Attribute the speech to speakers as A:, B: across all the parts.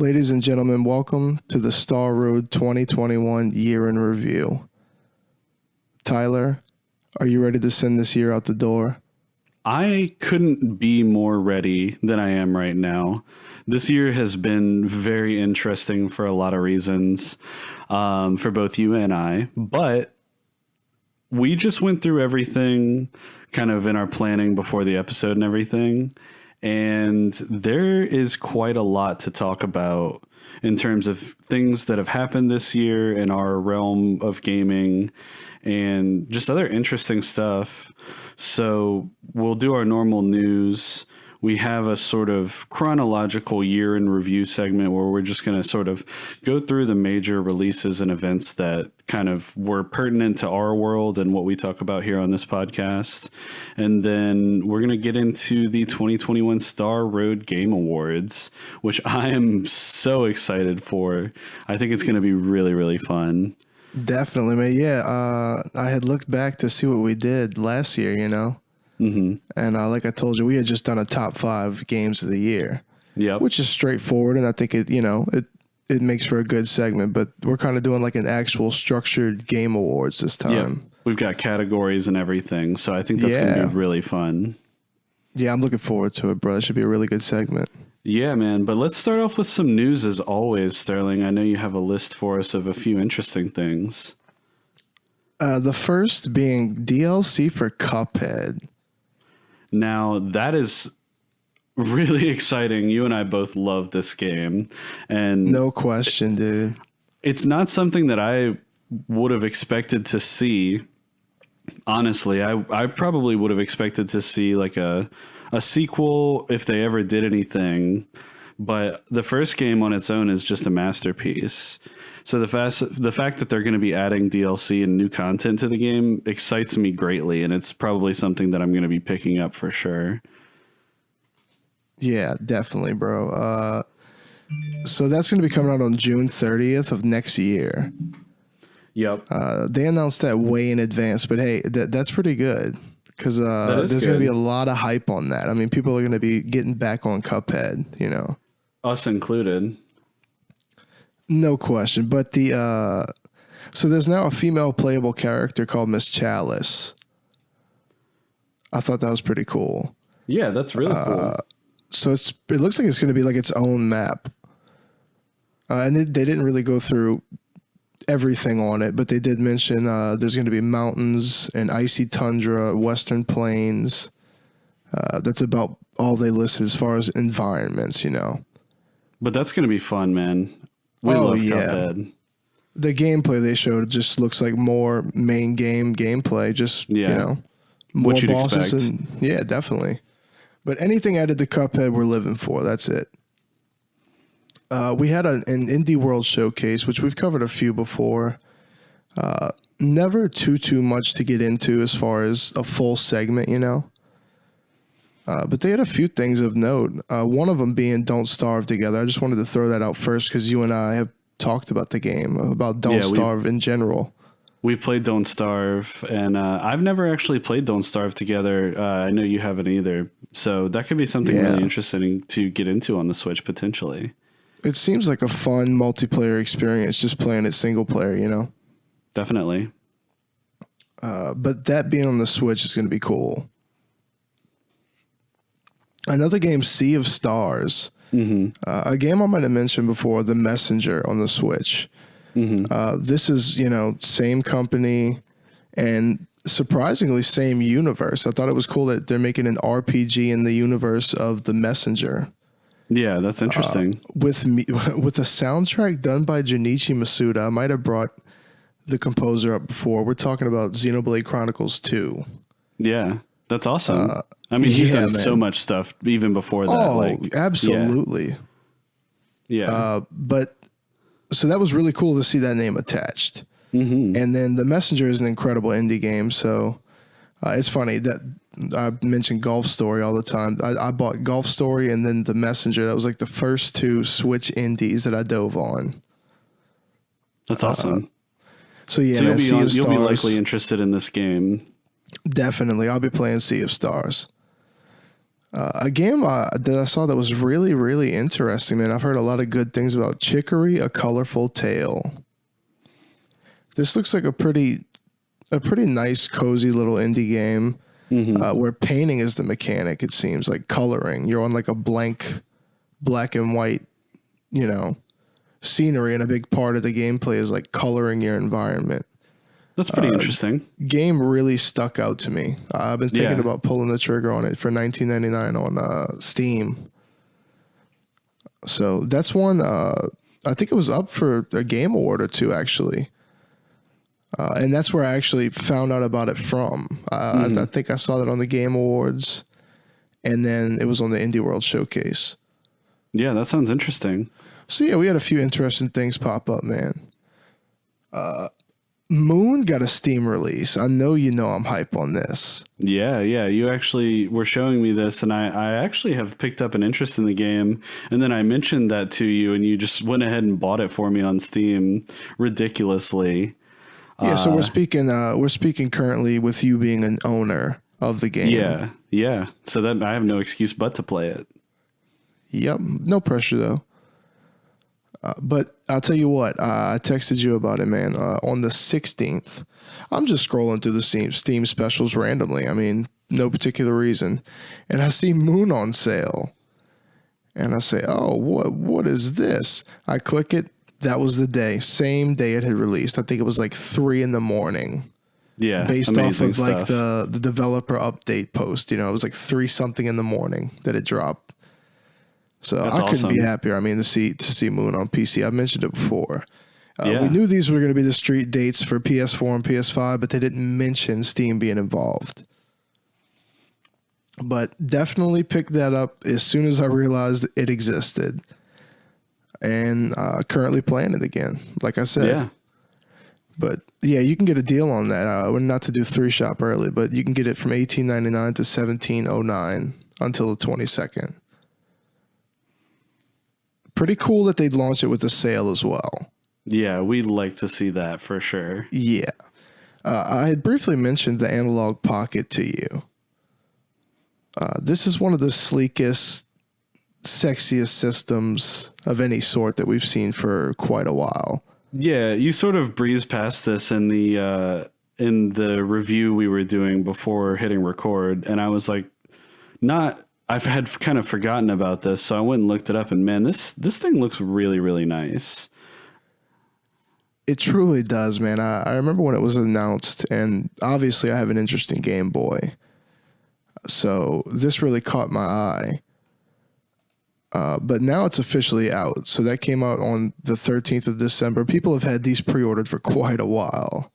A: Ladies and gentlemen, welcome to the Star Road 2021 Year in Review. Tyler, are you ready to send this year out the door?
B: I couldn't be more ready than I am right now. This year has been very interesting for a lot of reasons, for both you and I, but we just went through everything kind of in our planning before the episode and everything. And there is quite a lot to talk about in terms of things that have happened this year in our realm of gaming and just other interesting stuff. So we'll do our normal news. We have a sort of chronological year in review segment where we're just going to sort of go through the major releases and events that kind of were pertinent to our world and what we talk about here on this podcast. And then we're going to get into the 2021 Star Road Game Awards, which I am so excited for. I think it's going to be really, really fun.
A: Definitely, man. Yeah, I had looked back to see what we did last year, you know?
B: Mm-hmm.
A: And like I told you, we had just done a top 5 games of the year.
B: Yeah,
A: which is straightforward, and I think it makes for a good segment. But we're kind of doing like an actual structured game awards this time.
B: Yeah, we've got categories and everything, so I think that's going to be really fun.
A: Yeah, I'm looking forward to it, bro. It should be a really good segment.
B: Yeah, man. But let's start off with some news as always, Sterling. I know you have a list for us of a few interesting things.
A: The first being DLC for Cuphead.
B: Now, that is really exciting. You and I both love this game. And
A: no question, dude.
B: It's not something that I would have expected to see. Honestly, I probably would have expected to see like a sequel if they ever did anything. But the first game on its own is just a masterpiece. So the fact that they're going to be adding DLC and new content to the game excites me greatly, and it's probably something that I'm going to be picking up for sure.
A: Yeah, definitely, bro. So that's going to be coming out on June 30th of next year.
B: Yep.
A: They announced that way in advance, but hey, that's pretty good because there's going to be a lot of hype on that. I mean, people are going to be getting back on Cuphead, you know.
B: Us included.
A: No question. But so there's now a female playable character called Miss Chalice. I thought that was pretty cool.
B: Yeah, that's really cool.
A: So it looks like it's going to be like its own map. And they didn't really go through everything on it, but they did mention there's going to be mountains and icy tundra, western plains. That's about all they listed as far as environments, you know.
B: But that's going to be fun, man. We love Cuphead.
A: The gameplay they showed just looks like more main game gameplay. Just, you know, more
B: what you'd
A: bosses.
B: Expect.
A: And, yeah, definitely. But anything added to Cuphead, we're living for. That's it. We had an Indie World Showcase, which we've covered a few before. Never too much to get into as far as a full segment, you know. But they had a few things of note. One of them being Don't Starve Together. I just wanted to throw that out first because you and I have talked about the game, about Don't Starve in general.
B: We played Don't Starve, and I've never actually played Don't Starve Together. I know you haven't either. So that could be something really interesting to get into on the Switch potentially.
A: It seems like a fun multiplayer experience just playing it single player, you know?
B: Definitely.
A: But that being on the Switch is going to be cool. Another game, Sea of Stars.
B: Mm-hmm.
A: A game I might have mentioned before, The Messenger on the Switch.
B: Mm-hmm.
A: This is, you know, same company and surprisingly same universe. I thought it was cool that they're making an RPG in the universe of The Messenger.
B: Yeah, that's interesting.
A: With a soundtrack done by Junichi Masuda. I might have brought the composer up before. We're talking about Xenoblade Chronicles 2.
B: Yeah, that's awesome. I mean, he's done so much stuff even before that.
A: Oh, absolutely.
B: Yeah.
A: But so that was really cool to see that name attached.
B: Mm-hmm.
A: And then The Messenger is an incredible indie game. So it's funny that I mention Golf Story all the time. I bought Golf Story and then The Messenger. That was like the first 2 Switch indies that I dove on.
B: That's awesome.
A: So yeah,
B: so you'll be likely interested in this game.
A: Definitely. I'll be playing Sea of Stars. A game that I saw that was really, really interesting, man. I've heard a lot of good things about Chicory, A Colorful Tale. This looks like a pretty nice, cozy little indie game where painting is the mechanic, it seems, like coloring. You're on like a blank black and white, scenery, and a big part of the gameplay is like coloring your environment.
B: That's pretty interesting.
A: Game really stuck out to me. I've been thinking about pulling the trigger on it for $19.99 on Steam. So that's one. I think it was up for a Game Award or two, actually. And that's where I actually found out about it from. I think I saw that on the Game Awards, and then it was on the Indie World Showcase.
B: Yeah, that sounds interesting.
A: So yeah, we had a few interesting things pop up, man. Moon got a Steam release. I know I'm hype on this.
B: Yeah. You actually were showing me this, and I actually have picked up an interest in the game. And then I mentioned that to you, and you just went ahead and bought it for me on Steam ridiculously.
A: Yeah, so we're speaking currently with you being an owner of the game.
B: Yeah. So that I have no excuse but to play it. Yep,
A: no pressure though. But I'll tell you what, I texted you about it, man. On the 16th, I'm just scrolling through the Steam specials randomly. I mean, no particular reason. And I see Moon on sale. And I say, oh, what is this? I click it. That was the day. Same day it had released. I think it was like 3 a.m.
B: Yeah.
A: Based off of like the developer update post. It was like 3 something in the morning that it dropped. So that's couldn't be happier. I mean, to see Moon on PC. I've mentioned it before. We knew these were going to be the street dates for PS4 and PS5, but they didn't mention Steam being involved. But definitely picked that up as soon as I realized it existed. And currently playing it again, like I said.
B: Yeah.
A: But yeah, you can get a deal on that. Not to do 3 shop early, but you can get it from $18.99 to $17.09 until the 22nd. Pretty cool that they'd launch it with a sale as well.
B: Yeah, we'd like to see that for sure.
A: Yeah. I had briefly mentioned the Analog Pocket to you. This is one of the sleekest, sexiest systems of any sort that we've seen for quite a while.
B: Yeah, you sort of breezed past this in the review we were doing before hitting record, and I was like, I've had kind of forgotten about this, so I went and looked it up, and man, this thing looks really, really nice.
A: It truly does, man. I remember when it was announced, and obviously I have an interest in Game Boy, so this really caught my eye. But now it's officially out, so that came out on the 13th of December. People have had these pre-ordered for quite a while.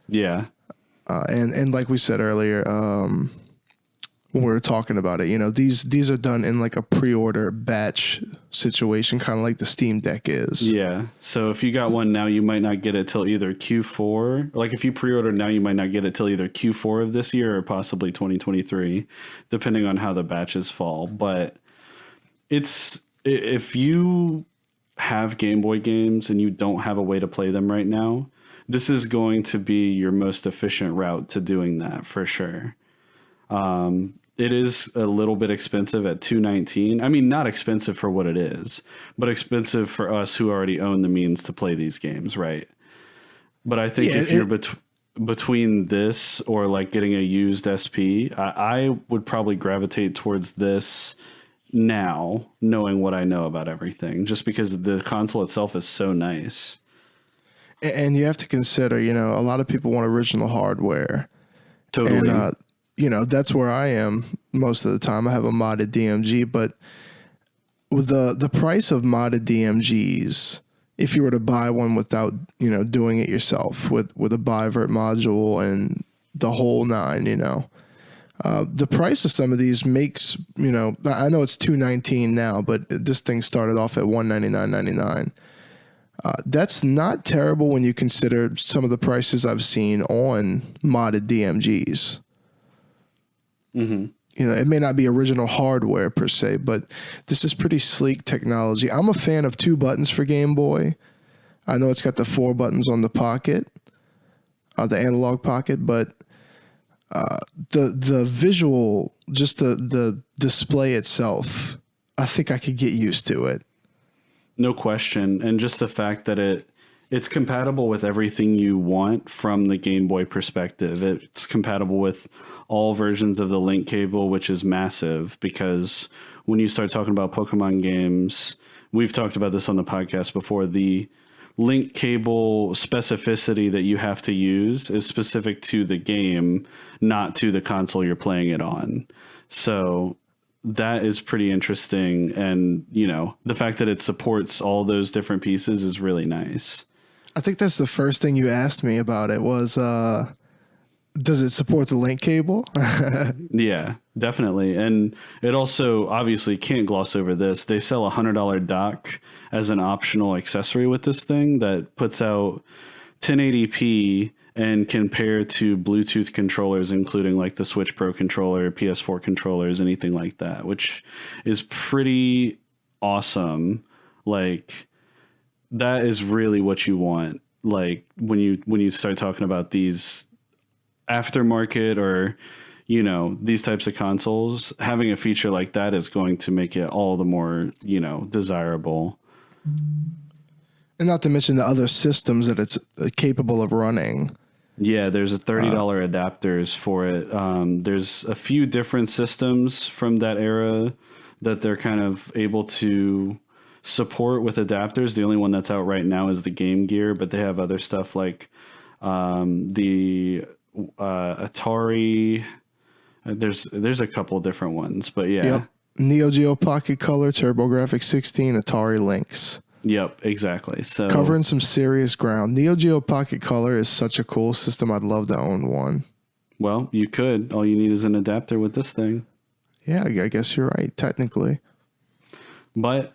B: Yeah.
A: And like we said earlier, when we were talking about it, these are done in like a pre-order batch situation, kind of like the Steam Deck is.
B: Yeah. So if you got one now, you might not get it till either Q4. Like if you pre-order now, you might not get it till either Q4 of this year or possibly 2023, depending on how the batches fall. But if you have Game Boy games and you don't have a way to play them right now, this is going to be your most efficient route to doing that for sure. It is a little bit expensive at $219. I mean, not expensive for what it is, but expensive for us who already own the means to play these games, right? But I think if you're between this or like getting a used SP, I would probably gravitate towards this now, knowing what I know about everything, just because the console itself is so nice.
A: And you have to consider, a lot of people want original hardware.
B: Totally.
A: And, that's where I am most of the time. I have a modded DMG, but with the price of modded DMGs, if you were to buy one without, doing it yourself with a bivert module and the whole 9, the price of some of these makes, I know it's $219 now, but this thing started off at $199.99. That's not terrible when you consider some of the prices I've seen on modded DMGs.
B: Mm-hmm.
A: It may not be original hardware per se, but this is pretty sleek technology. I'm a fan of 2 buttons for Game Boy. I know it's got the 4 buttons on the pocket, the Analog Pocket, but the visual, just the display itself, I think I could get used to it.
B: No question. And just the fact that it's compatible with everything you want from the Game Boy perspective. It's compatible with all versions of the link cable, which is massive because when you start talking about Pokemon games, we've talked about this on the podcast before, the link cable specificity that you have to use is specific to the game, not to the console you're playing it on. So that is pretty interesting. And, you know, the fact that it supports all those different pieces is really nice.
A: I think that's the first thing you asked me about it was, does it support the link cable?
B: Yeah, definitely. And it also obviously can't gloss over this. They sell $100 dock as an optional accessory with this thing that puts out 1080p and can pair to Bluetooth controllers, including like the Switch Pro controller, PS4 controllers, anything like that, which is pretty awesome. Like, that is really what you want. Like when you start talking about these aftermarket or, you know, these types of consoles, having a feature like that is going to make it all the more, you know, desirable.
A: And not to mention the other systems that it's capable of running.
B: Yeah, there's a $30 adapters for it. There's a few different systems from that era that they're kind of able to support with adapters. The only one that's out right now is the Game Gear, but they have other stuff like the Atari. There's a couple different ones, but yeah.
A: Yep. Neo Geo Pocket Color, TurboGrafx 16, Atari Lynx.
B: Yep, exactly. So
A: covering some serious ground. Neo Geo Pocket Color is such a cool system. I'd love to own one.
B: Well, you could. All you need is an adapter with this thing.
A: Yeah, I guess you're right, technically.
B: But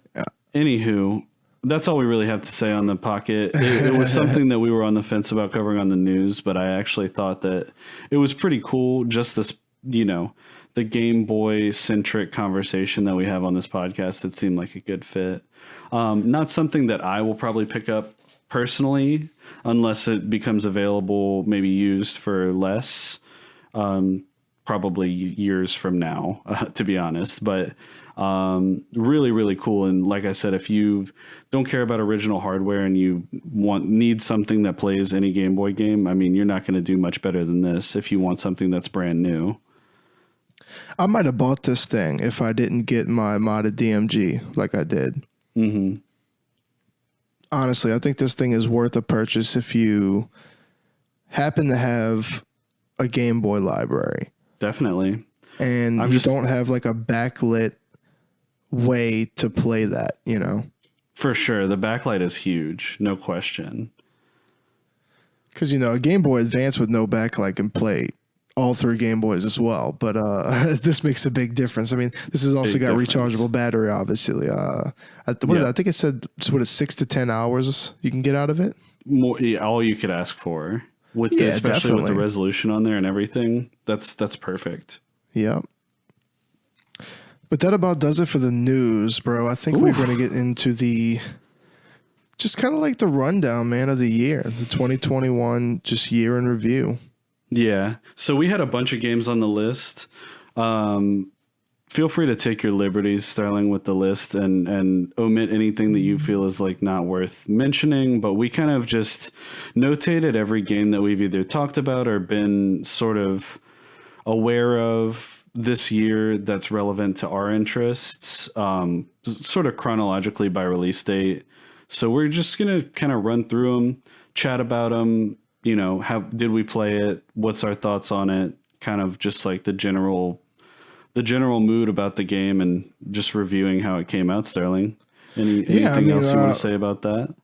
B: anywho, that's all we really have to say on the Pocket. It was something that we were on the fence about covering on the news, but I actually thought that it was pretty cool. Just this, you know, the Game Boy centric conversation that we have on this podcast. It seemed like a good fit. Not something that I will probably pick up personally, unless it becomes available, maybe used for less, probably years from now, to be honest. But really, really cool. And like I said, if you don't care about original hardware and you need something that plays any Game Boy game, I mean, you're not going to do much better than this if you want something that's brand new.
A: I might have bought this thing if I didn't get my modded DMG like I did.
B: Mm-hmm.
A: Honestly, I think this thing is worth a purchase if you happen to have a Game Boy library.
B: Definitely.
A: And you don't have like a backlit way to play that, you know?
B: For sure. The backlight is huge. No question.
A: Because, you know, a Game Boy Advance with no backlight can play all three Game Boys as well. But this makes a big difference. I mean, this has also got rechargeable battery, obviously. I think it said, what is 6 to 10 hours you can get out of it?
B: More, all you could ask for. Especially with the resolution on there and everything. That's perfect.
A: Yep. But that about does it for the news, bro. I think we're going to get into just kind of like the rundown, man, of the year. The 2021 just year in review.
B: Yeah. So we had a bunch of games on the list. Feel free to take your liberties, Sterling, with the list and omit anything that you feel is like not worth mentioning. But we kind of just notated every game that we've either talked about or been sort of aware of this year that's relevant to our interests, sort of chronologically by release date. So we're just going to kind of run through them, chat about them. You know, how did we play it? What's our thoughts on it? Kind of just like the general mood about the game and just reviewing how it came out, Sterling. Anything else you want to say about that?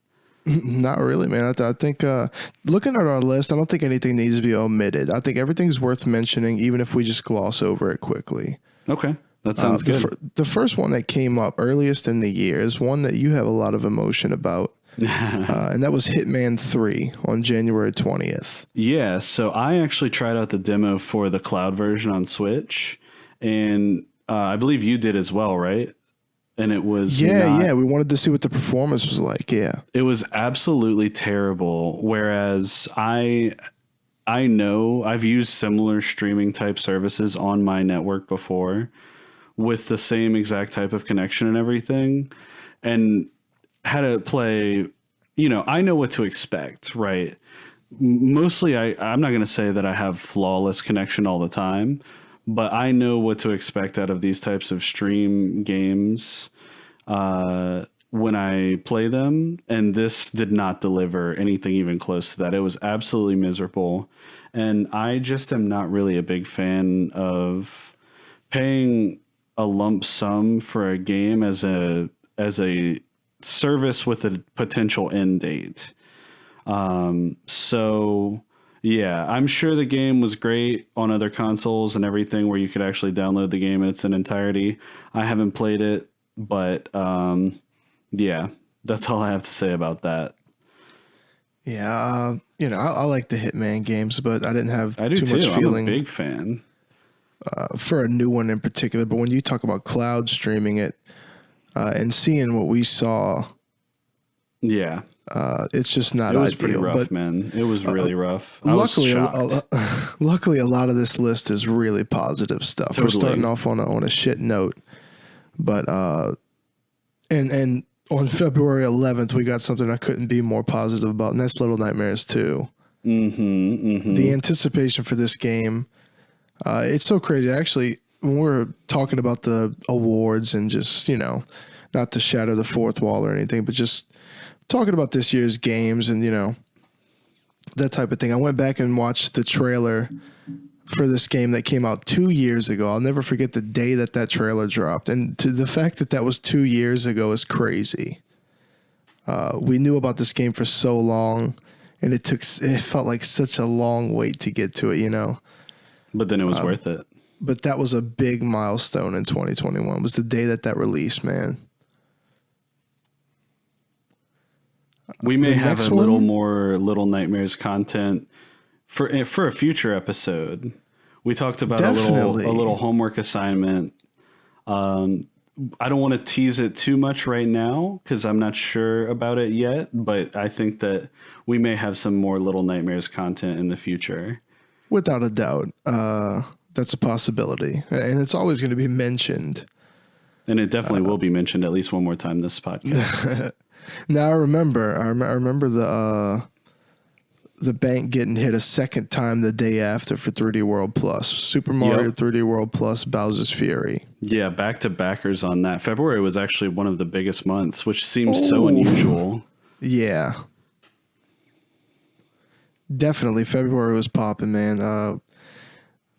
A: Not really, man. I think looking at our list, I don't think anything needs to be omitted. I think everything's worth mentioning, even if we just gloss over it quickly.
B: Okay. That sounds good.
A: The first one that came up earliest in the year is one that you have a lot of emotion about. And that was Hitman 3 on January 20th.
B: Yeah, so I actually tried out the demo for the cloud version on Switch, and I believe you did as well, right? And it was
A: we wanted to see what the performance was like. Yeah,
B: it was absolutely terrible. Whereas I I know I've used similar streaming type services on my network before with the same exact type of connection and everything, and how to play, I know what to expect, right? Mostly I'm not going to say that I have flawless connection all the time, but I know what to expect out of these types of stream games when I play them, and this did not deliver anything even close to that. It was absolutely miserable, and I just am not really a big fan of paying a lump sum for a game as a service with a potential end date. So yeah, I'm sure the game was great on other consoles and everything where you could actually download the game in its entirety. I haven't played it, but yeah, that's all I have to say about that.
A: Yeah, I like the Hitman games, but I didn't have
B: I do
A: too much
B: too.
A: feeling
B: I'm a big fan.
A: For a new one in particular. But when you talk about cloud streaming it and seeing what we saw,
B: Yeah,
A: it's just not
B: it was
A: ideal.
B: pretty rough,
A: but
B: man. It was really rough. I was shocked.
A: Luckily, a lot of this list is really positive stuff.
B: Totally.
A: We're starting off on a shit note, but and on February 11th, we got something I couldn't be more positive about, and that's Little Nightmares 2. The anticipation for this game, it's so crazy. Actually, when we're talking about the awards and just, not to shatter the fourth wall or anything, but just talking about this year's games and, that type of thing. I went back and watched the trailer for this game that came out 2 years ago. I'll never forget the day that trailer dropped. And to the fact that was 2 years ago is crazy. We knew about this game for so long, and it felt like such a long wait to get to it,
B: But then it was worth it.
A: But that was a big milestone in 2021. Was the day that released, man.
B: We may have a little more Little Nightmares content for a future episode. We talked about a little homework assignment. I don't want to tease it too much right now because I'm not sure about it yet, but I think that we may have some more Little Nightmares content in the future.
A: Without a doubt. That's a possibility. And it's always going to be mentioned.
B: And it definitely will be mentioned at least one more time this podcast.
A: Now I remember the bank getting hit a second time the day after for 3D World Plus. Super Mario 3D World Plus, Bowser's Fury.
B: Yeah, back-to-backers on that. February was actually one of the biggest months, which seems so unusual.
A: Yeah. Definitely. February was popping, man.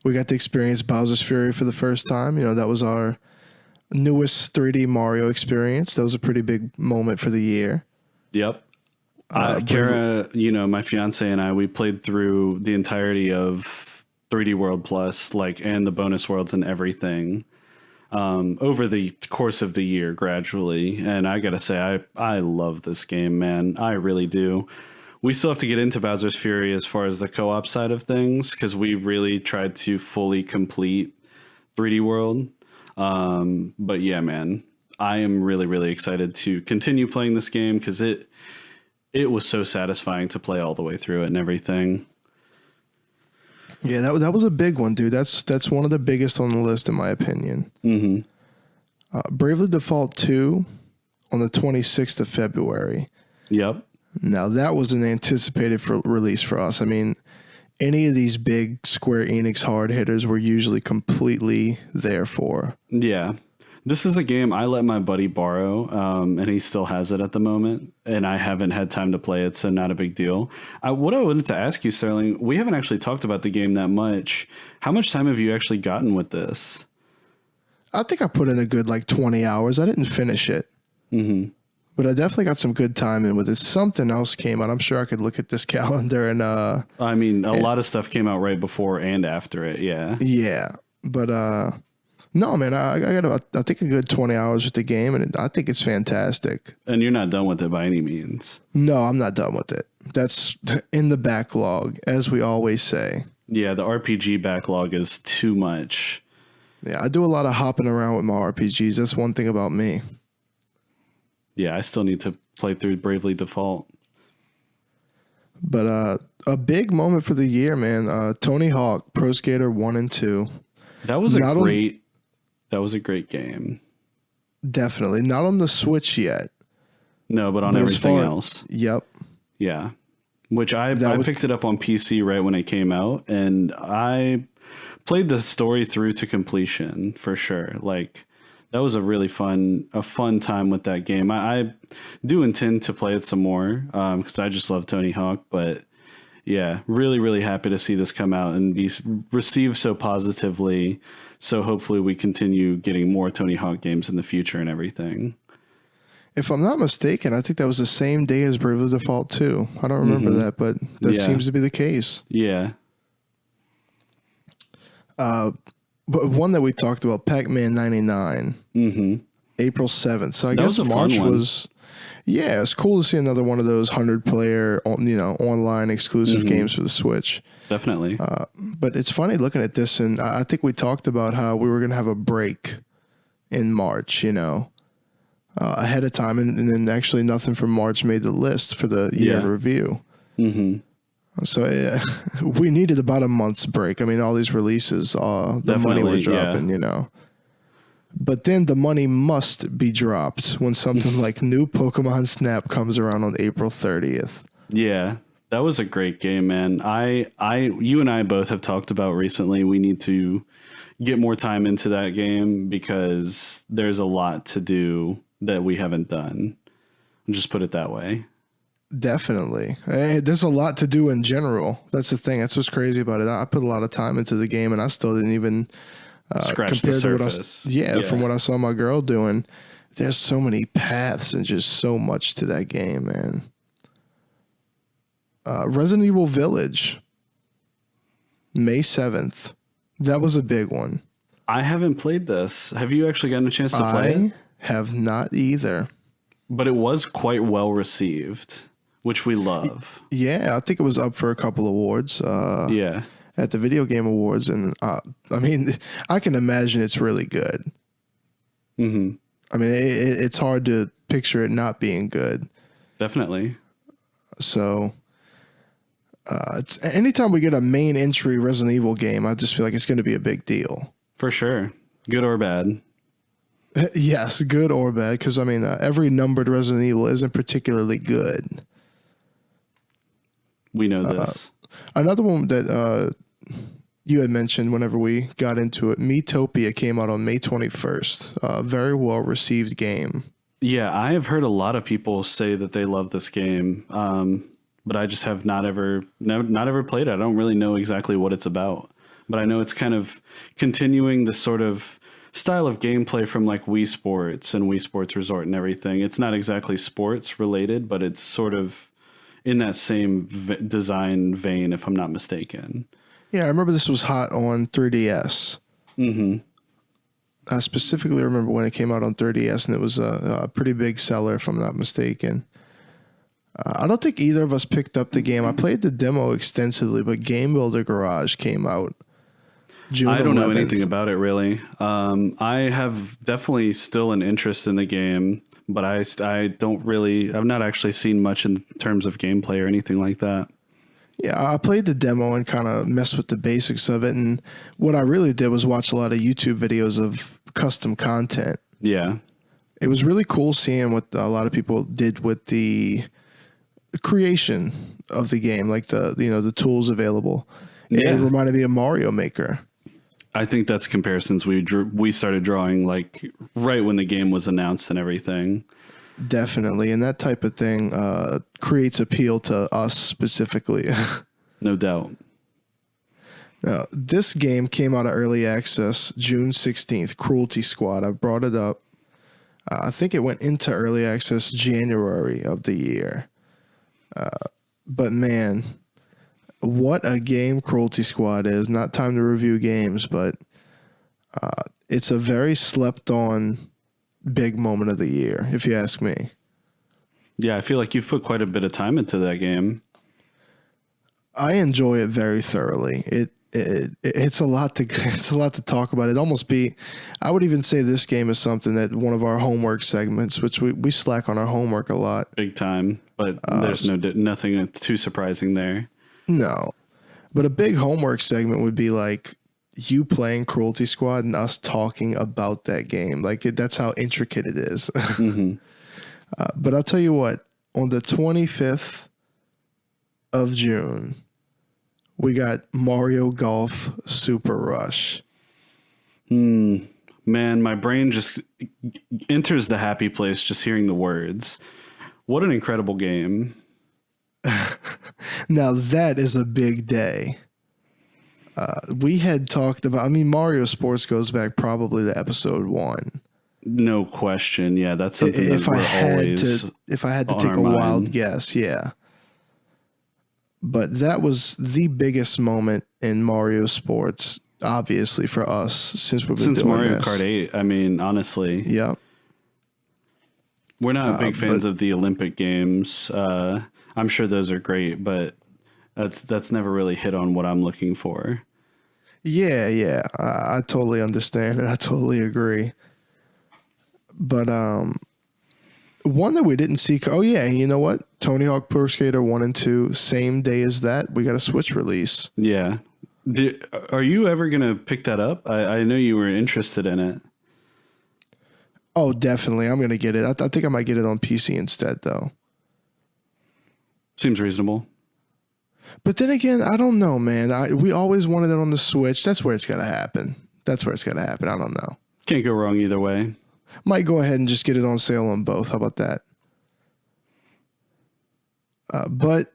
A: We got to experience Bowser's Fury for the first time. That was our newest 3D Mario experience. That was a pretty big moment for the year.
B: Yep. Kara, my fiance and we played through the entirety of 3D World Plus, and the bonus worlds and everything over the course of the year gradually. And I got to say, I love this game, man. I really do. We still have to get into Bowser's Fury as far as the co-op side of things because we really tried to fully complete 3D World. But yeah, man, I am really, really excited to continue playing this game because it was so satisfying to play all the way through it and everything.
A: Yeah, that was a big one, dude. That's one of the biggest on the list in my opinion. Bravely Default 2 on the 26th of February.
B: Yep.
A: Now that was an anticipated release for us. I mean, any of these big Square Enix hard hitters were usually completely there for.
B: Yeah. This is a game I let my buddy borrow, and he still has it at the moment, and I haven't had time to play it, so not a big deal. What I wanted to ask you, Sterling, we haven't actually talked about the game that much. How much time have you actually gotten with this?
A: I think I put in a good 20 hours. I didn't finish it. But I definitely got some good time in with it. Something else came out. I'm sure I could look at this calendar and
B: I mean, a lot of stuff came out right before and after it, yeah.
A: Yeah. But no, man, I got I think a good 20 hours with the game, and I think it's fantastic.
B: And you're not done with it by any means.
A: No, I'm not done with it. That's in the backlog, as we always say.
B: Yeah, the RPG backlog is too much.
A: Yeah, I do a lot of hopping around with my RPGs. That's one thing about me.
B: Yeah, I still need to play through Bravely Default.
A: But a big moment for the year, man. Tony Hawk Pro Skater 1 and 2.
B: That was that was a great game.
A: Definitely not on the Switch yet.
B: No, but on everything else.
A: Yep.
B: Yeah. Which I picked it up on PC right when it came out, and I played the story through to completion for sure. Like, that was a really fun time with that game. I do intend to play it some more because I just love Tony Hawk. But yeah, really, really happy to see this come out and be received so positively. So hopefully we continue getting more Tony Hawk games in the future and everything.
A: If I'm not mistaken, I think that was the same day as Bravely Default 2. I don't remember that, but that seems to be the case.
B: Yeah.
A: But one that we talked about, Pac-Man 99, April 7th. So I guess March was, yeah, it's cool to see another one of those 100-player, online exclusive games for the Switch.
B: Definitely.
A: But it's funny looking at this, and I think we talked about how we were going to have a break in March, ahead of time, and then actually nothing from March made the list for the year review. So we needed about a month's break. I mean, all these releases, the money were dropping, But then the money must be dropped when something like new Pokemon Snap comes around on April 30th.
B: Yeah, that was a great game, man. You and I both have talked about recently. We need to get more time into that game because there's a lot to do that we haven't done. I'll just put it that way.
A: Definitely. There's a lot to do in general. That's the thing. That's what's crazy about it. I put a lot of time into the game, and I still didn't even
B: scratch the surface.
A: From what I saw my girl doing. There's so many paths and just so much to that game, man. Resident Evil Village, May 7th. That was a big one.
B: I haven't played this. Have you actually gotten a chance to play it?
A: I have not either.
B: But it was quite well received, which we love.
A: Yeah, I think it was up for a couple awards. At the Video Game Awards, and I mean, I can imagine it's really good. I mean, it's hard to picture it not being good.
B: Definitely.
A: So, it's anytime we get a main entry Resident Evil game, I just feel like it's going to be a big deal.
B: For sure, good or bad.
A: Yes, good or bad, because I mean, every numbered Resident Evil isn't particularly good.
B: We know this.
A: Another one that you had mentioned whenever we got into it, Miitopia came out on May 21st. Very well received game. Yeah,
B: I have heard a lot of people say that they love this game, but I just have not ever played it. I don't really know exactly what it's about, but I know it's kind of continuing the sort of style of gameplay from like Wii Sports and Wii Sports Resort and everything. It's not exactly sports related, but it's sort of in that same design vein, if I'm not mistaken.
A: Yeah, I remember this was hot on 3DS. I specifically remember when it came out on 3DS, and it was a pretty big seller, if I'm not mistaken. I don't think either of us picked up the game. I played the demo extensively, but Game Builder Garage came out June 11th.
B: I don't know anything about it, really. I have definitely still an interest in the game, but I don't really... I've not actually seen much in terms of gameplay or anything like that.
A: Yeah, I played the demo and kind of messed with the basics of it, and what I really did was watch a lot of YouTube videos of custom content.
B: Yeah.
A: It was really cool seeing what a lot of people did with the creation of the game, like the tools available. Yeah. It reminded me of Mario Maker.
B: I think that's comparisons we started drawing like right when the game was announced and everything.
A: Definitely, and that type of thing creates appeal to us specifically.
B: No doubt.
A: Now, this game came out of early access June 16th, Cruelty Squad. I brought it up. I think it went into early access January of the year. But man, what a game Cruelty Squad is. Not time to review games, but it's a very slept on big moment of the year, if you ask me.
B: Yeah, I feel like you've put quite a bit of time into that game.
A: I enjoy it very thoroughly. It's a lot to talk about. I would even say this game is something that one of our homework segments, which we slack on our homework a lot.
B: Big time. but there's nothing too surprising there.
A: No. But a big homework segment would be like you playing Cruelty Squad and us talking about that game. Like that's how intricate it is.
B: Mm-hmm.
A: But I'll tell you what, on the 25th of June, we got Mario Golf Super Rush.
B: Man, my brain just enters the happy place just hearing the words. What an incredible game.
A: Now that is a big day. We had talked about, Mario Sports goes back probably to episode 1.
B: No question. Yeah, that's something that
A: If I had to take a wild guess, yeah. But that was the biggest moment in Mario Sports, obviously, for us since we've been doing
B: Mario
A: this.
B: Kart 8. I mean, honestly.
A: Yeah.
B: We're not big fans of the Olympic Games. I'm sure those are great, but that's never really hit on what I'm looking for.
A: Yeah. I totally understand and I totally agree. But one that we didn't see. Oh yeah, you know what? Tony Hawk Pro Skater 1 and 2, same day as that, we got a Switch release.
B: Yeah. Are you ever gonna pick that up? I know you were interested in it.
A: Oh, definitely. I'm gonna get it. I think I might get it on PC instead, though.
B: Seems reasonable.
A: But then again, I don't know, man. We always wanted it on the Switch. That's where it's gotta happen. I don't know.
B: Can't go wrong either way.
A: Might go ahead and just get it on sale on both. How about that? But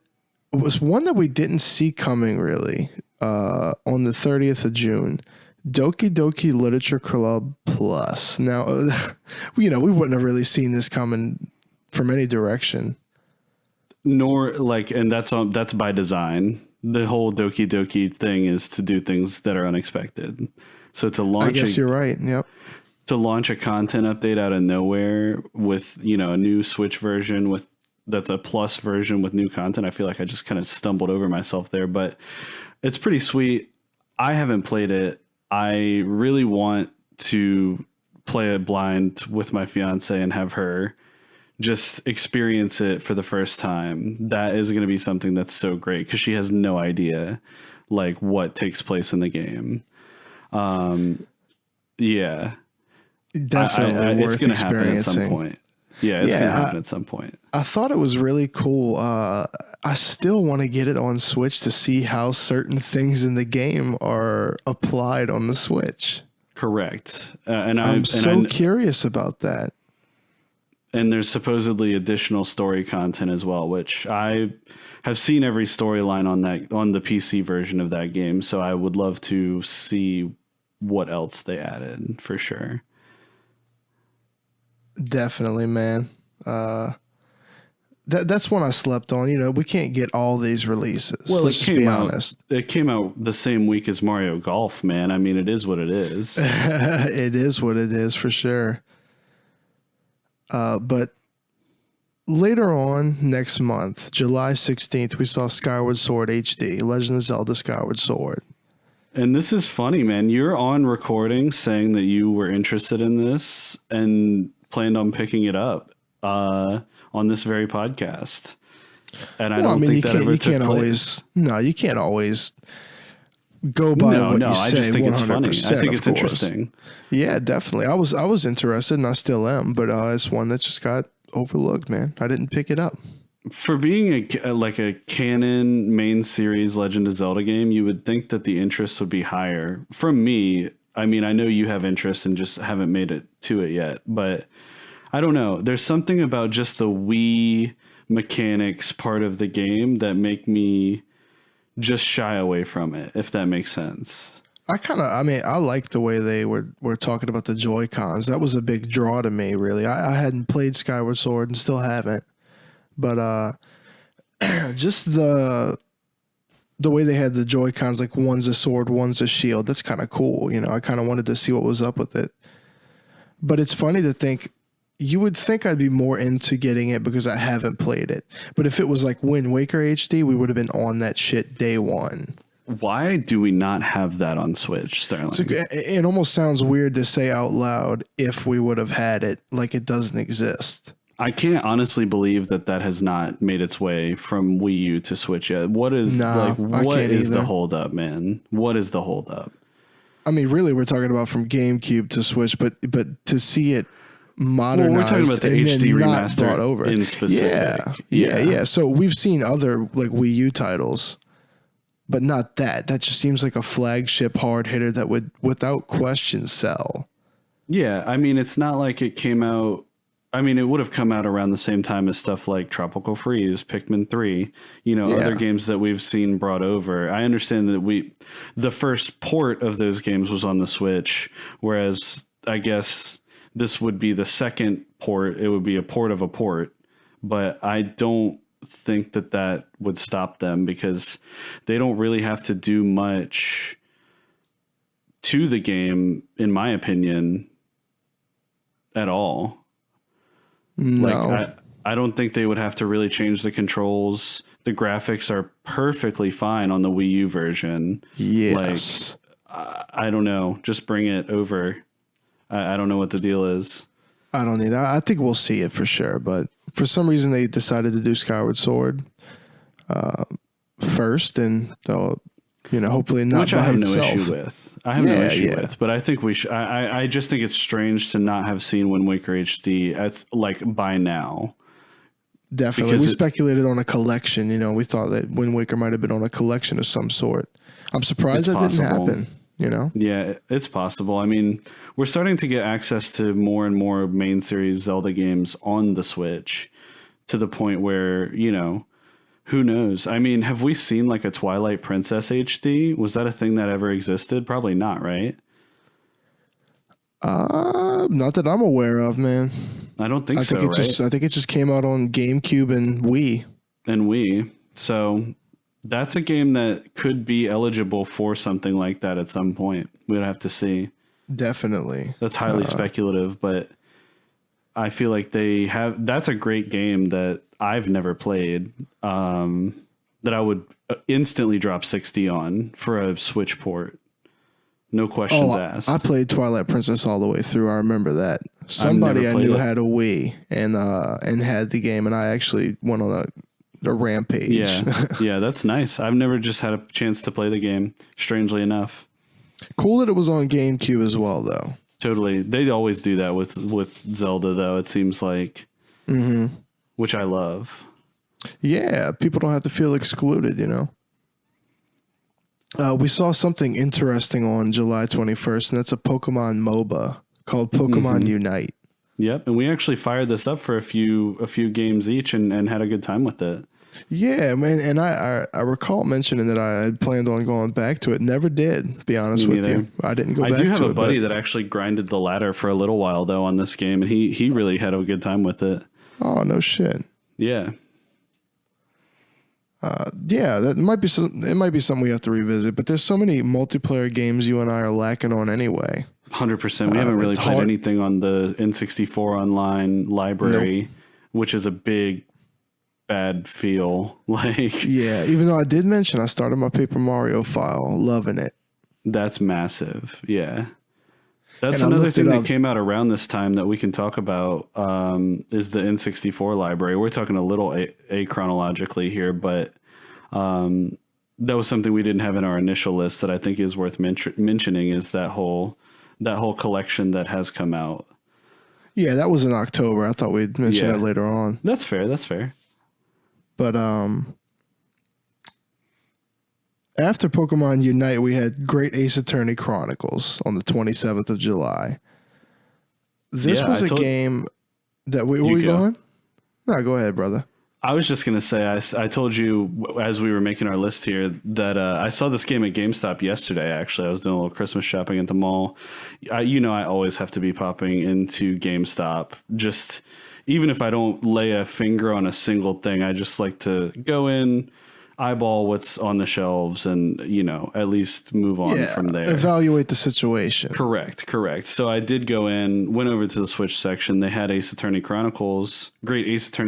A: it was one that we didn't see coming really. On the 30th of June, Doki Doki Literature Club Plus. Now, we wouldn't have really seen this coming from any direction.
B: Nor and that's by design. The whole Doki Doki thing is to do things that are unexpected. So to launch,
A: I guess you're right. Yep.
B: To launch a content update out of nowhere with a new Switch version that's a plus version with new content, I feel like I just kind of stumbled over myself there, but it's pretty sweet. I haven't played it. I really want to play it blind with my fiance and have her just experience it for the first time. That is going to be something that's so great because she has no idea what takes place in the game. Yeah.
A: Definitely
B: it's going to happen at some point. Yeah, it's going to happen at some point.
A: I thought it was really cool. I still want to get it on Switch to see how certain things in the game are applied on the Switch.
B: Correct.
A: I'm so curious about that.
B: And there's supposedly additional story content as well, which I have seen every storyline on the PC version of that game. So I would love to see what else they added for sure.
A: Definitely, man. That's one I slept on. We can't get all these releases.
B: Well,
A: let's just be honest.
B: It came out the same week as Mario Golf, man. I mean, it is what it is.
A: It is what it is for sure. But later on next month, July 16th, we saw Skyward Sword HD, Legend of Zelda Skyward Sword.
B: And this is funny, man. You're on recording saying that you were interested in this and planned on picking it up on this very podcast. And I don't think that ever took place.
A: You can't always go by what you say.
B: I just think it's funny. I think it's interesting.
A: Yeah, definitely. I was interested and I still am, but it's one that just got overlooked, man. I didn't pick it up.
B: For being a canon main series Legend of Zelda game, you would think that the interest would be higher. From me, I mean, I know you have interest and just haven't made it to it yet, but I don't know. There's something about just the Wii mechanics part of the game that make me just shy away from it, if that makes sense.
A: I like the way they were talking about the Joy-Cons. That was a big draw to me, really. I hadn't played Skyward Sword and still haven't. But just the way they had the Joy-Cons, like one's a sword, one's a shield, that's kind of cool. I kind of wanted to see what was up with it. But it's funny to think, you would think I'd be more into getting it because I haven't played it. But if it was like Windwaker HD, we would have been on that shit day one.
B: Why do we not have that on Switch, Sterling?
A: It almost sounds weird to say out loud if we would have had it, like it doesn't exist.
B: I can't honestly believe that has not made its way from Wii U to Switch yet. What is
A: No, I
B: what
A: can't
B: is the
A: either.
B: holdup, man? What is the holdup?
A: I mean, really, we're talking about from GameCube to Switch, but to see it
B: Well, we're talking
A: modernized
B: about the
A: and
B: HD
A: then not brought
B: remaster
A: over.
B: in specific.
A: Yeah. So we've seen other like Wii U titles, but not that. That just seems like a flagship hard hitter that would, without question, sell.
B: Yeah, I mean, it's not like it came out. I mean, it would have come out around the same time as stuff like Tropical Freeze, Pikmin 3, other games that we've seen brought over. I understand that the first port of those games was on the Switch, whereas I guess this would be the second port. It would be a port of a port, but I don't think that would stop them because they don't really have to do much to the game, in my opinion, at all.
A: No.
B: Like I don't think they would have to really change the controls. The graphics are perfectly fine on the Wii U version.
A: Yes.
B: Like I don't know. Just bring it over. I don't know what the deal is.
A: I don't either. I think we'll see it for sure, but for some reason they decided to do Skyward Sword first, and they'll, hopefully not
B: Which
A: by
B: I have
A: itself.
B: no issue with. But I think we should. I just think it's strange to not have seen Wind Waker HD. It's like by now.
A: Definitely,
B: Because
A: we speculated on a collection. We thought that Wind Waker might have been on a collection of some sort. I'm surprised that didn't happen.
B: Yeah, it's possible. I mean, we're starting to get access to more and more main series Zelda games on the Switch, to the point where who knows? I mean, have we seen like a Twilight Princess HD? Was that a thing that ever existed? Probably not, right?
A: Not that I'm aware of, man.
B: I don't think so,
A: I think it just came out on GameCube and Wii.
B: So that's a game that could be eligible for something like that at some point. We'd have to see.
A: Definitely.
B: That's highly speculative, but I feel like that's a great game that I've never played, that I would instantly drop 60 on for a Switch port. No questions asked.
A: I played Twilight Princess all the way through. I remember that. Somebody I knew had a Wii and had the game, and I actually went on a rampage.
B: Yeah, that's nice. I've never just had a chance to play the game, strangely enough.
A: Cool that it was on GameCube as well, though.
B: Totally. They always do that with Zelda, though, it seems like, which I love. Yeah,
A: people don't have to feel excluded, We saw something interesting on July 21st, and that's a Pokemon MOBA called Pokemon Unite.
B: Yep, and we actually fired this up for a few games each and had a good time with it.
A: Yeah, man, and I recall mentioning that I had planned on going back to it. Never did, to be honest with you. I didn't go back to it.
B: I do have a buddy that actually grinded the ladder for a little while, though, on this game, and he really had a good time with it.
A: Oh, no shit.
B: Yeah.
A: That might be it might be something we have to revisit, but there's so many multiplayer games you and I are lacking on anyway.
B: 100%. We haven't really played anything on the N64 online library, which is a big bad feel.
A: Yeah, even though I did mention I started my Paper Mario file, loving it.
B: That's massive. Yeah. That's another thing that came out around this time that we can talk about, is the N64 library. We're talking a little chronologically here, but that was something we didn't have in our initial list that I think is worth mentioning, is that whole collection that has come out. Yeah,
A: that was in October. I thought we'd mention that later on.
B: That's fair.
A: But after Pokemon Unite, we had Great Ace Attorney Chronicles on the 27th of July. This was a game that were we going? No, go ahead, brother.
B: I was just going to say, I told you as we were making our list here that I saw this game at GameStop yesterday, actually. I was doing a little Christmas shopping at the mall. I always have to be popping into GameStop. Just even if I don't lay a finger on a single thing, I just like to go in, eyeball what's on the shelves, and at least move on from there.
A: Evaluate the situation.
B: Correct. So I did go in, went over to the Switch section. They had Great Ace Attorney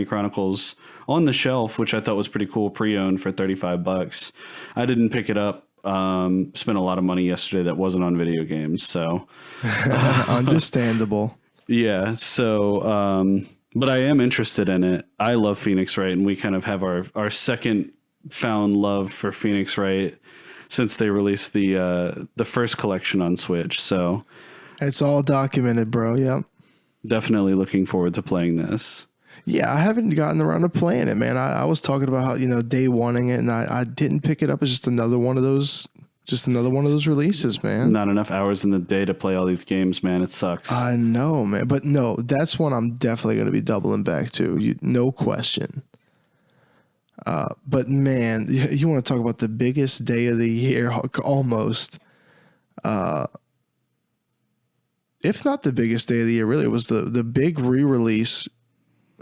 B: Chronicles on the shelf, which I thought was pretty cool, pre-owned for $35. I didn't pick it up. Spent a lot of money yesterday that wasn't on video games, so
A: understandable.
B: Yeah, so But I am interested in it. I love Phoenix Wright, and we kind of have our second found love for Phoenix Wright since they released the first collection on Switch. So
A: It's all documented, bro. Yep.
B: definitely looking forward to playing this.
A: Yeah, I haven't gotten around to playing it, man. I was talking about how, day wanting it, and I didn't pick it up. It's just another one of those releases, man.
B: Not enough hours in the day to play all these games, man. It sucks.
A: I know, man. But no, that's one I'm definitely going to be doubling back to. No question. But man, you want to talk about the biggest day of the year, almost. If not the biggest day of the year, really, it was the big re-release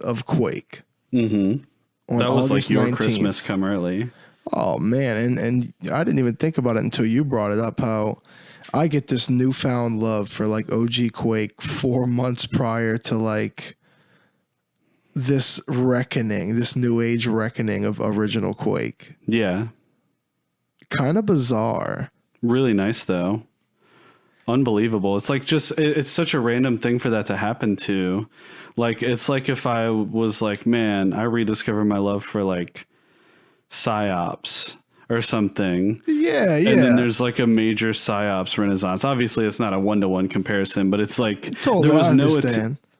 A: of Quake.
B: Mm-hmm. That was
A: August
B: like your
A: 19th.
B: Christmas come early.
A: Oh man, and I didn't even think about it until you brought it up, how I get this newfound love for like OG Quake 4 months prior to like this reckoning, this new age reckoning of original Quake.
B: Yeah.
A: Kind of bizarre.
B: Really nice though. Unbelievable. It's like it's such a random thing for that to happen to. Like, it's like if I was like, man, I rediscovered my love for like PsyOps or something.
A: Yeah.
B: And then there's like a major PsyOps renaissance. Obviously, it's not a 1-to-1 comparison, but it's like
A: Totally,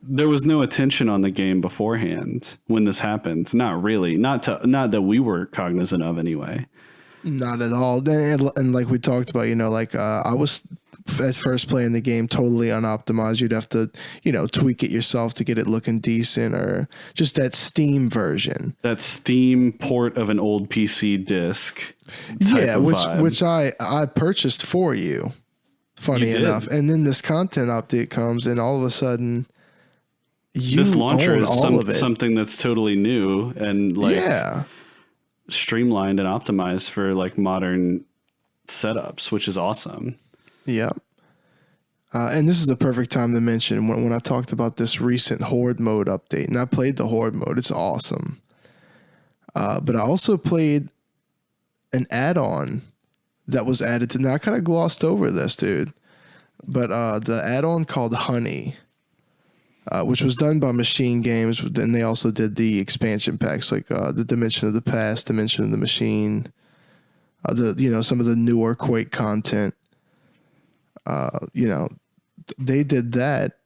B: there was no attention on the game beforehand when this happened. Not really. Not that we were cognizant of anyway.
A: Not at all. And like we talked about, I was at first playing the game totally unoptimized. You'd have to, tweak it yourself to get it looking decent, or just that Steam version.
B: That Steam port of an old PC disc.
A: Yeah, which I purchased for you, funny enough. And then this content update comes, and all of a sudden,
B: this launcher is
A: all of it.
B: Something that's totally new and like streamlined and optimized for like modern setups, which is awesome.
A: Yeah. And this is a perfect time to mention when I talked about this recent Horde mode update, and I played the Horde mode. It's awesome. But I also played an add-on that was added to. Now, I kind of glossed over this, dude. But the add-on called Honey, which was done by Machine Games, and they also did the expansion packs, like the Dimension of the Past, Dimension of the Machine, some of the newer Quake content. They did that,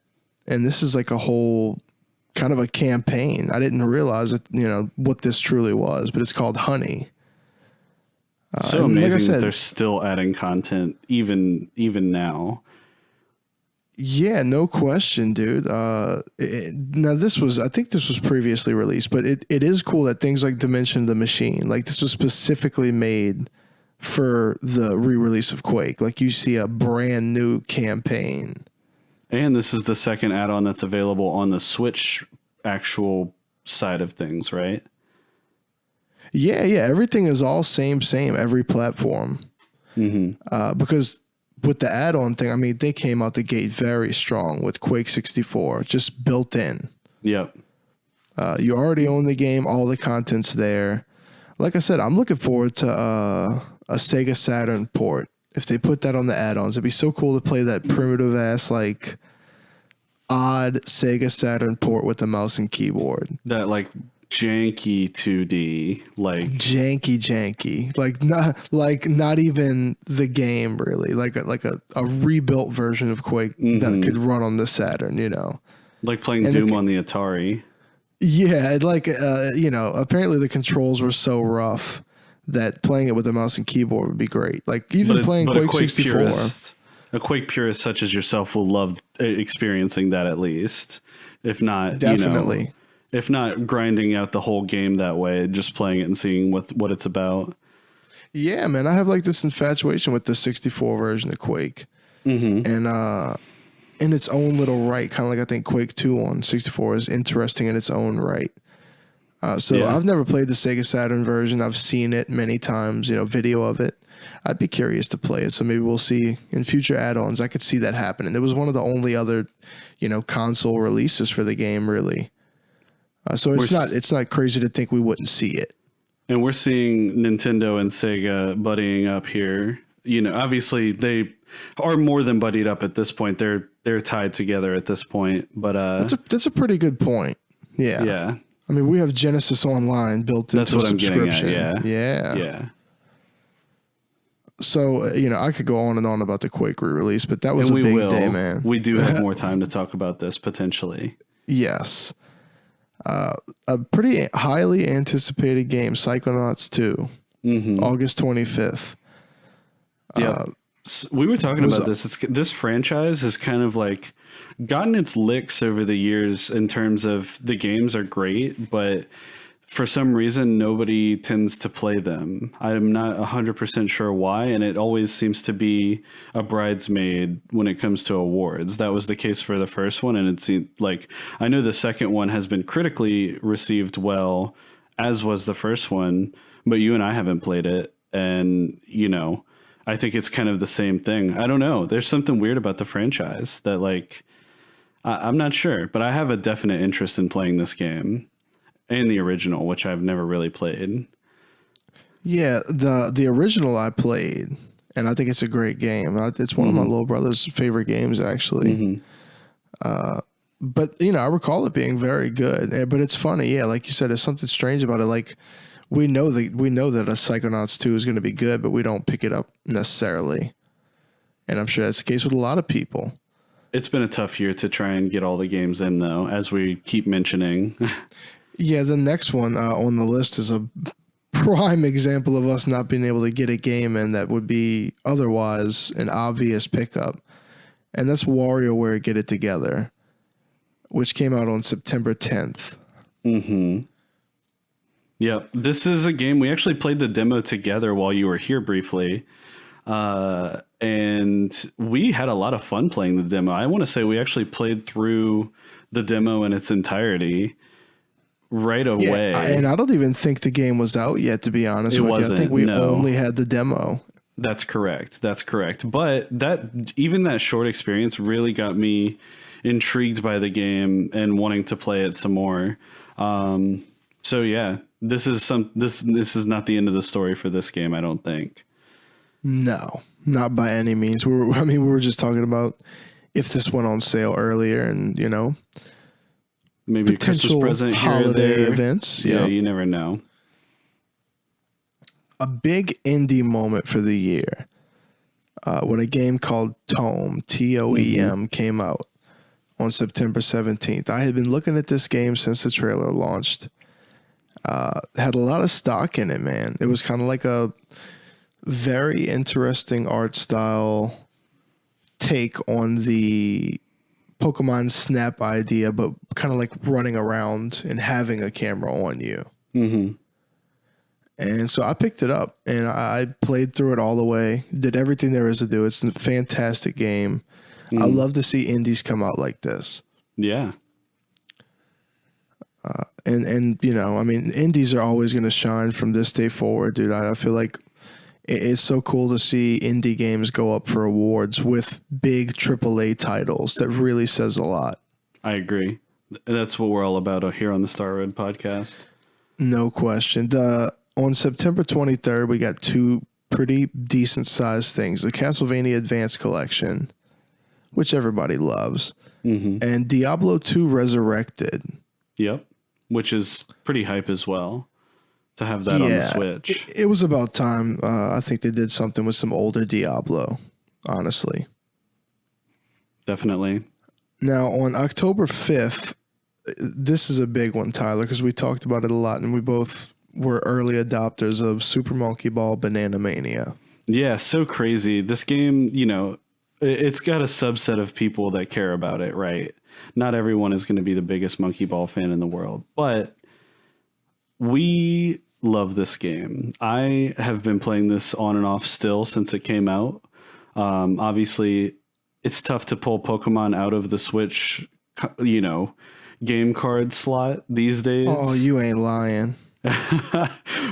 A: and this is like a whole kind of a campaign. I didn't realize that, what this truly was, but it's called Honey.
B: So amazing that they're still adding content even now.
A: Yeah, no question, dude. Now I think this was previously released, but it is cool that things like Dimension of the Machine, like this was specifically made for the re-release of Quake. Like, you see a brand new campaign.
B: And this is the second add-on that's available on the Switch actual side of things, right?
A: Yeah. Everything is all same, every platform. Mm-hmm. Because with the add-on thing, I mean, they came out the gate very strong with Quake 64, just built in.
B: Yep.
A: You already own the game. All the content's there. Like I said, I'm looking forward to a Sega Saturn port. If they put that on the add-ons, it'd be so cool to play that primitive ass, like, odd Sega Saturn port with a mouse and keyboard.
B: That like janky 2D, like
A: janky, like not even the game really, like a rebuilt version of Quake that could run on the Saturn,
B: like playing Doom on the Atari.
A: Yeah, like apparently the controls were so rough that playing it with a mouse and keyboard would be great. Like, even playing Quake 64.
B: A Quake purist such as yourself will love experiencing that, at least. If not,
A: definitely.
B: If not grinding out the whole game that way, just playing it and seeing what it's about.
A: Yeah, man, I have like this infatuation with the 64 version of Quake. Mm-hmm. And in its own little right, kind of like I think Quake 2 on 64 is interesting in its own right. I've never played the Sega Saturn version. I've seen it many times, video of it. I'd be curious to play it, so maybe we'll see in future add-ons. I could see that happening. It was one of the only other, console releases for the game, really. So it's not crazy to think we wouldn't see it.
B: And we're seeing Nintendo and Sega buddying up here. Obviously they are more than buddied up at this point. They're tied together at this point. But
A: that's a pretty good point. Yeah.
B: Yeah.
A: I mean, we have Genesis Online built into
B: That's what
A: a
B: I'm getting
A: subscription.
B: at.
A: Yeah.
B: Yeah.
A: So, I could go on and on about the Quake re-release, but that was
B: And
A: a
B: we
A: big
B: will.
A: day, man.
B: We do have more time to talk about this potentially.
A: Yes. A pretty highly anticipated game, Psychonauts 2, August 25th.
B: Yeah. We were talking about this. This franchise has kind of like gotten its licks over the years in terms of the games are great, but for some reason, nobody tends to play them. I'm not 100% sure why, and it always seems to be a bridesmaid when it comes to awards. That was the case for the first one, and it seemed like I know the second one has been critically received well, as was the first one, but you and I haven't played it, and I think it's kind of the same thing. I don't know. There's something weird about the franchise that I'm not sure, but I have a definite interest in playing this game. And the original, which I've never really played.
A: Yeah, the original I played, and I think it's a great game. It's one of my little brother's favorite games, actually. But I recall it being very good. But it's funny, yeah, like you said, there's something strange about it. Like we know that a Psychonauts 2 is going to be good, but we don't pick it up necessarily. And I'm sure that's the case with a lot of people.
B: It's been a tough year to try and get all the games in, though, as we keep mentioning.
A: Yeah, the next one on the list is a prime example of us not being able to get a game in that would be otherwise an obvious pickup. And that's Warioware Get It Together, which came out on September 10th.
B: Yeah, this is a game we actually played the demo together while you were here briefly. And we had a lot of fun playing the demo. I want to say we actually played through the demo in its entirety right away.
A: Yeah, and I don't even think the game was out yet, to be honest with you. I think we only had the demo.
B: That's correct. But that short experience really got me intrigued by the game and wanting to play it some more. So yeah, this is not the end of the story for this game, I don't think.
A: No, not by any means. We were just talking about if this went on sale earlier, and
B: maybe a Christmas present here
A: holiday
B: or there.
A: Events.
B: Yeah, you never know.
A: A big indie moment for the year when a game called Tome, T-O-E-M, came out on September 17th. I had been looking at this game since the trailer launched. Had a lot of stock in it, man. It was kind of like a very interesting art style take on the Pokemon Snap idea, but kind of like running around and having a camera on you. And so I picked it up and I played through it all the way, did everything there is to do. It's a fantastic game. I love to see indies come out like this.
B: Yeah.
A: And indies are always going to shine from this day forward, dude. I feel like it's so cool to see indie games go up for awards with big AAA titles. That really says a lot.
B: I agree. That's what we're all about here on the Star Road podcast.
A: No question. On September 23rd, we got two pretty decent sized things. The Castlevania Advance Collection, which everybody loves, and Diablo 2 Resurrected.
B: Yep. Which is pretty hype as well to have that on the Switch.
A: It was about time. I think they did something with some older Diablo, honestly.
B: Definitely.
A: Now, on October 5th, this is a big one, Tyler, because we talked about it a lot, and we both were early adopters of Super Monkey Ball Banana Mania.
B: Yeah, so crazy. This game, it's got a subset of people that care about it, right? Not everyone is going to be the biggest Monkey Ball fan in the world, but we love this game. I have been playing this on and off still since it came out. Obviously, it's tough to pull Pokemon out of the Switch, game card slot these days.
A: Oh, you ain't lying.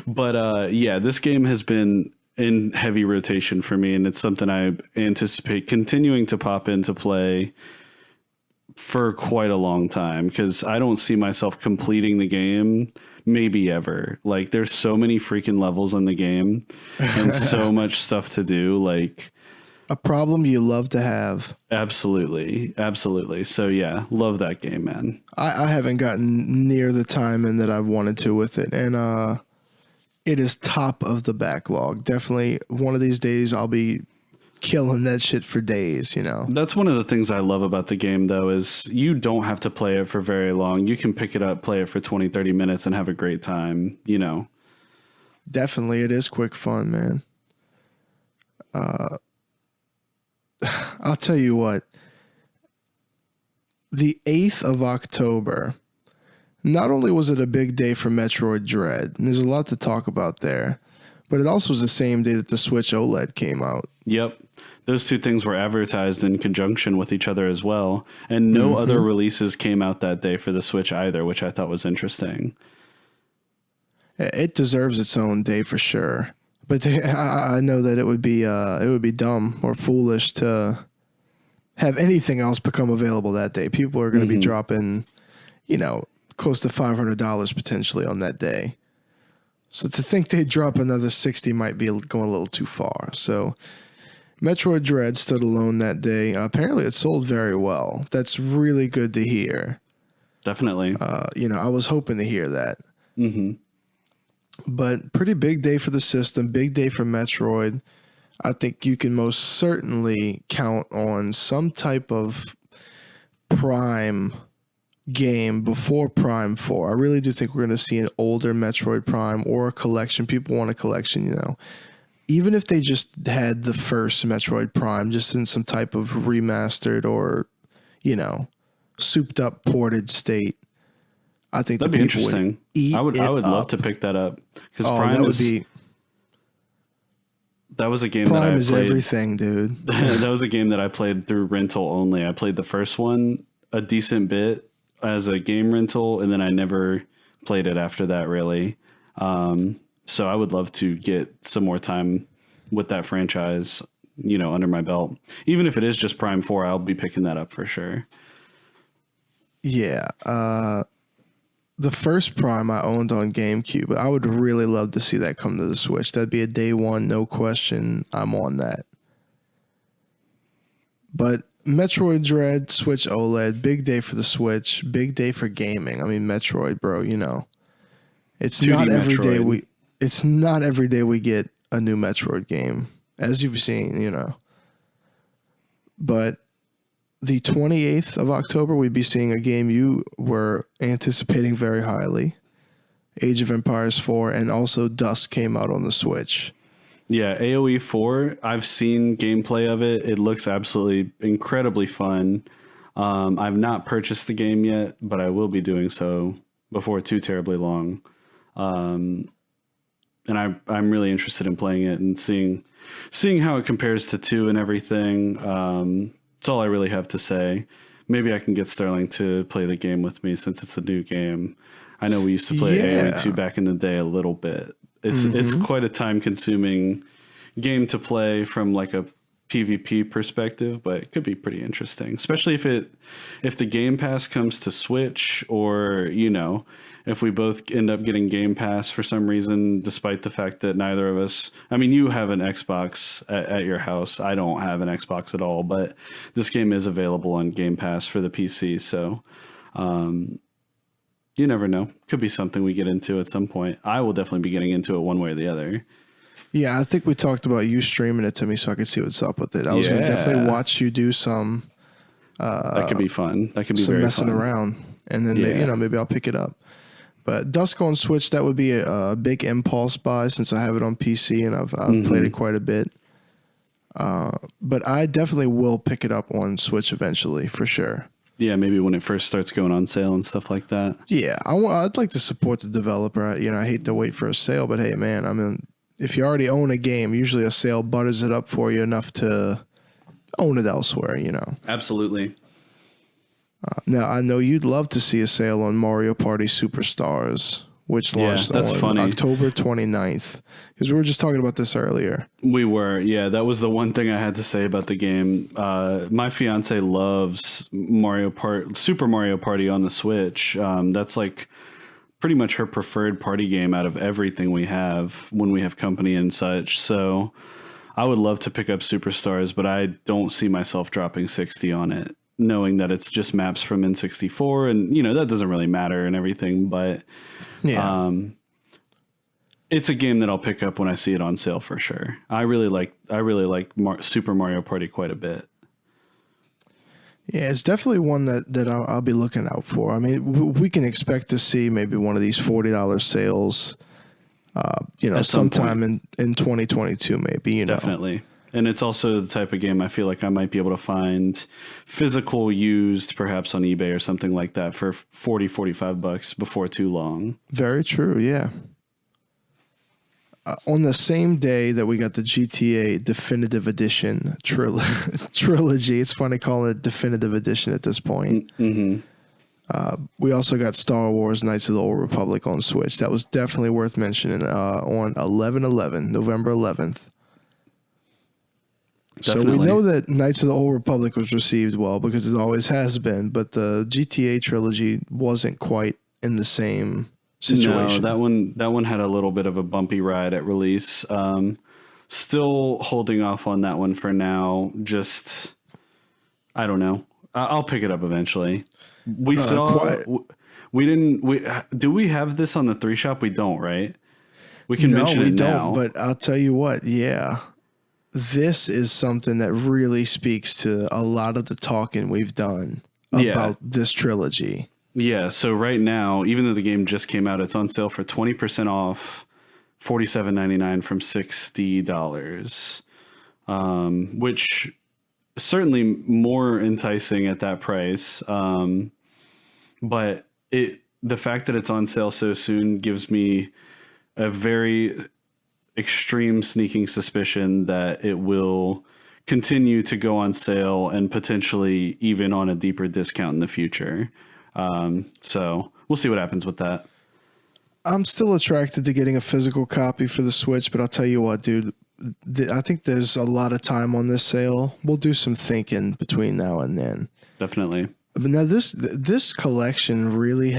B: But this game has been in heavy rotation for me, and it's something I anticipate continuing to pop into play for quite a long time, because I don't see myself completing the game maybe ever. Like, there's so many freaking levels in the game and so much stuff to do. Like,
A: A problem you love to have.
B: Absolutely. Absolutely. So yeah, love that game, man.
A: I haven't gotten near the time in that I've wanted to with it. And it is top of the backlog. Definitely one of these days I'll be killing that shit for days, you know.
B: That's one of the things I love about the game, though, is you don't have to play it for very long. You can pick it up, play it for 20, 30 minutes and have a great time, you know.
A: Definitely, it is quick fun, man. I'll tell you what. The 8th of October, not only was it a big day for Metroid Dread, and there's a lot to talk about there, but it also was the same day that the Switch OLED came out.
B: Yep. Those two things were advertised in conjunction with each other as well. And no other releases came out that day for the Switch either, which I thought was interesting.
A: It deserves its own day for sure. But I know that it would be dumb or foolish to have anything else become available that day. People are going to be dropping, close to $500 potentially on that day. So to think they'd drop another 60 might be going a little too far. So Metroid Dread stood alone that day. Apparently it sold very well. That's really good to hear.
B: Definitely.
A: I was hoping to hear that.
B: Mm-hmm.
A: But pretty big day for the system, big day for Metroid. I think you can most certainly count on some type of Prime game before Prime 4. I really do think we're going to see an older Metroid Prime or a collection. People want a collection, Even if they just had the first Metroid Prime just in some type of remastered or, souped up ported state. I think
B: that'd be interesting. I would love to pick that up because Prime that was a game
A: Prime
B: that I played.
A: Is everything, dude.
B: That was a game that I played through rental only. I played the first one a decent bit as a game rental, and then I never played it after that, really. So I would love to get some more time with that franchise, under my belt. Even if it is just Prime 4, I'll be picking that up for sure.
A: Yeah. The first Prime I owned on GameCube. I would really love to see that come to the Switch. That'd be a day one, no question. I'm on that. But Metroid Dread, Switch OLED, big day for the Switch, big day for gaming. I mean, Metroid, bro, It's not every day it's not every day we get a new Metroid game, as you've seen, But the 28th of October, we'd be seeing a game you were anticipating very highly. Age of Empires 4, and also Dusk came out on the Switch.
B: Yeah, AoE 4, I've seen gameplay of it. It looks absolutely incredibly fun. I've not purchased the game yet, but I will be doing so before too terribly long. And I'm really interested in playing it and seeing how it compares to 2 and everything. That's all I really have to say. Maybe I can get Sterling to play the game with me since it's a new game. I know we used to play AoE 2 back in the day a little bit. It's quite a time-consuming game to play from like a PvP perspective, but it could be pretty interesting, especially if the Game Pass comes to Switch, or if we both end up getting Game Pass for some reason, despite the fact that neither of us, I mean, you have an Xbox at your house. I don't have an Xbox at all, but this game is available on Game Pass for the PC. So, you never know. Could be something we get into at some point. I will definitely be getting into it one way or the other.
A: Yeah, I think we talked about you streaming it to me so I could see what's up with it. I was going to definitely watch you do some.
B: That could be fun. That could be
A: some
B: very
A: messing
B: fun.
A: around, and then maybe I'll pick it up. But Dusk on Switch, that would be a big impulse buy since I have it on PC and I've played it quite a bit. But I definitely will pick it up on Switch eventually, for sure.
B: Yeah, maybe when it first starts going on sale and stuff like that.
A: Yeah, I'd like to support the developer. I hate to wait for a sale, but hey, man, I mean, if you already own a game, usually a sale butters it up for you enough to own it elsewhere,
B: Absolutely.
A: Now, I know you'd love to see a sale on Mario Party Superstars, which launched on October 29th. Because we were just talking about this earlier.
B: We were. Yeah, that was the one thing I had to say about the game. My fiance loves Super Mario Party on the Switch. That's like pretty much her preferred party game out of everything we have when we have company and such. So I would love to pick up Superstars, but I don't see myself dropping 60 on it, knowing that it's just maps from N64, and that doesn't really matter and everything. But it's a game that I'll pick up when I see it on sale for sure. I really like Super Mario Party quite a bit.
A: Yeah, it's definitely one that I'll be looking out for. I mean, we can expect to see maybe one of these $40 sales, sometime in 2022, maybe.
B: Definitely. And it's also the type of game I feel like I might be able to find physical used, perhaps on eBay or something like that, for $45 before too long.
A: Very true. Yeah. On the same day that we got the GTA Definitive Edition trilogy, it's funny calling it Definitive Edition at this point. Mm-hmm. We also got Star Wars Knights of the Old Republic on Switch. That was definitely worth mentioning on November 11th. Definitely. So we know that Knights of the Old Republic was received well because it always has been, but the GTA trilogy wasn't quite in the same situation.
B: No, that one had a little bit of a bumpy ride at release. Still holding off on that one for now. Just, I don't know. I'll pick it up eventually. We saw. Do we have this on the 3 shop? We don't, right? We can mention it now.
A: But I'll tell you what. Yeah, this is something that really speaks to a lot of the talking we've done about this trilogy.
B: Yeah, so right now, even though the game just came out, it's on sale for 20% off, $47.99 from $60, which is certainly more enticing at that price. But the fact that it's on sale so soon gives me a very extreme sneaking suspicion that it will continue to go on sale and potentially even on a deeper discount in the future. So we'll see what happens with that.
A: I'm still attracted to getting a physical copy for the Switch, but I'll tell you what, dude, I think there's a lot of time on this sale. We'll do some thinking between now and then.
B: Definitely.
A: But now this collection really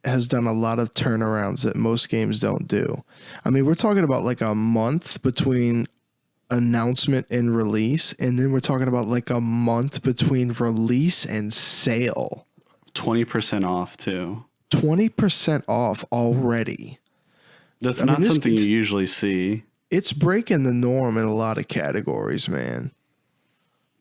A: has done a lot of turnarounds that most games don't do. I mean, we're talking about like a month between announcement and release, and then we're talking about like a month between release and sale.
B: 20% off too.
A: 20% off already.
B: That's not something you usually see.
A: It's breaking the norm in a lot of categories, man.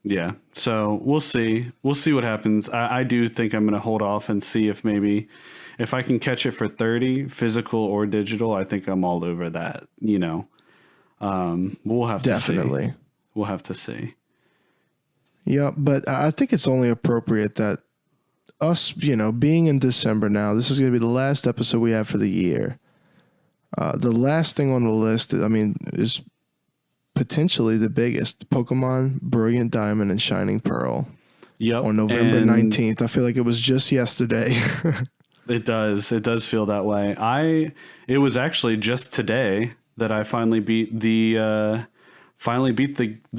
B: Yeah. So we'll see. We'll see what happens. I do think I'm going to hold off and see if I can catch it for 30, physical or digital. I think I'm all over that, We'll have to see. Definitely. We'll have to see.
A: Yeah, but I think it's only appropriate that us, being in December now, this is going to be the last episode we have for the year. The last thing on the list, is potentially the biggest: Pokemon Brilliant Diamond and Shining Pearl.
B: Yep.
A: On November 19th. I feel like it was just yesterday.
B: It does. It does feel that way. It was actually just today that I finally beat the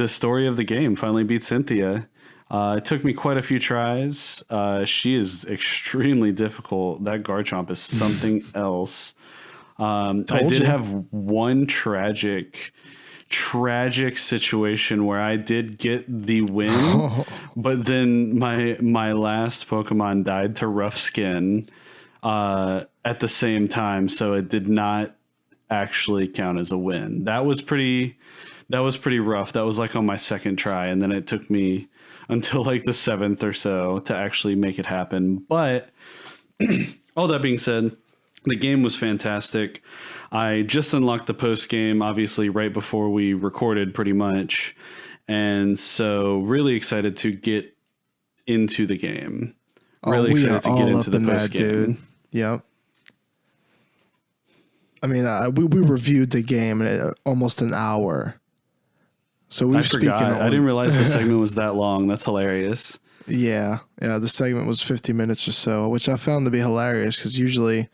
B: story of the game. Finally beat Cynthia. It took me quite a few tries. She is extremely difficult. That Garchomp is something else. I did have one tragic situation where I did get the win, but then my last Pokemon died to Rough Skin at the same time, so it did not actually count as a win. That was pretty rough. That was like on my second try, and then it took me until like the 7th or so to actually make it happen. But all that being said, the game was fantastic. I just unlocked the post game, obviously, right before we recorded pretty much. And so really excited to get into the game. Really excited to get into the post game. Dude.
A: Yep. I mean, we reviewed the game in almost an hour. So
B: I forgot. I didn't realize the segment was that long. That's hilarious.
A: Yeah. The segment was 50 minutes or so, which I found to be hilarious because usually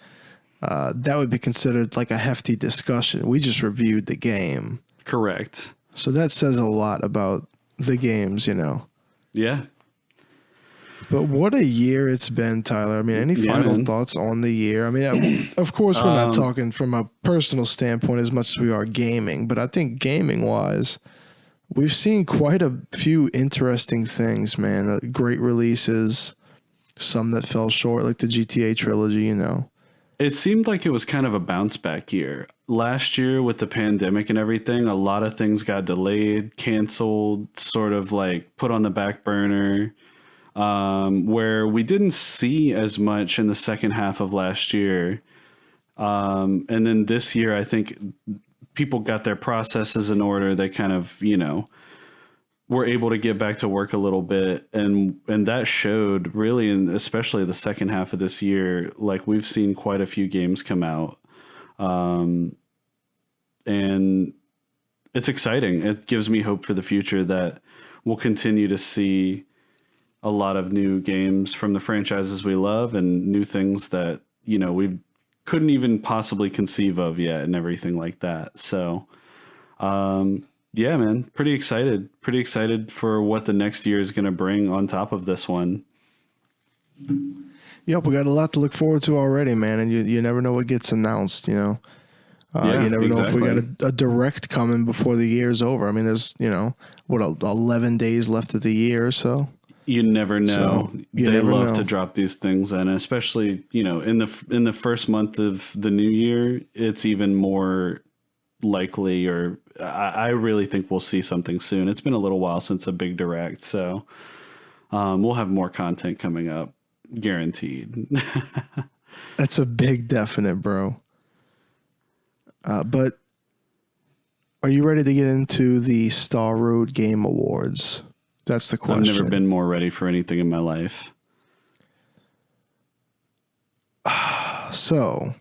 A: that would be considered like a hefty discussion. We just reviewed the game.
B: Correct.
A: So that says a lot about the games,
B: Yeah.
A: But what a year it's been, Tyler. I mean, any final thoughts on the year? I mean, of course, we're not talking from a personal standpoint as much as we are gaming, but I think gaming-wise, we've seen quite a few interesting things, man. Great releases, some that fell short, like the GTA trilogy, you know.
B: It seemed like it was kind of a bounce back year. Last year with the pandemic and everything, a lot of things got delayed, canceled, sort of like put on the back burner, where we didn't see as much in the second half of last year. And then this year, I think people got their processes in order. They kind of, were able to get back to work a little bit, and that showed really, and especially the second half of this year. Like, we've seen quite a few games come out, and it's exciting. It gives me hope for the future that we'll continue to see a lot of new games from the franchises we love, and new things that we couldn't even possibly conceive of yet, and everything like that. So yeah, man, pretty excited for what the next year is going to bring on top of this one.
A: Yep, we got a lot to look forward to already, man, and you never know what gets announced, you know. You never know if we got a direct coming before the year's over. I mean, there's 11 days left of the year or so.
B: You never know. They love to drop these things, and especially in the first month of the new year, it's even more likely, or I really think we'll see something soon. It's been a little while since a big direct, so we'll have more content coming up, guaranteed.
A: That's a big definite, bro. But are you ready to get into the Star Road Game Awards? That's the question.
B: I've never been more ready for anything in my life.
A: So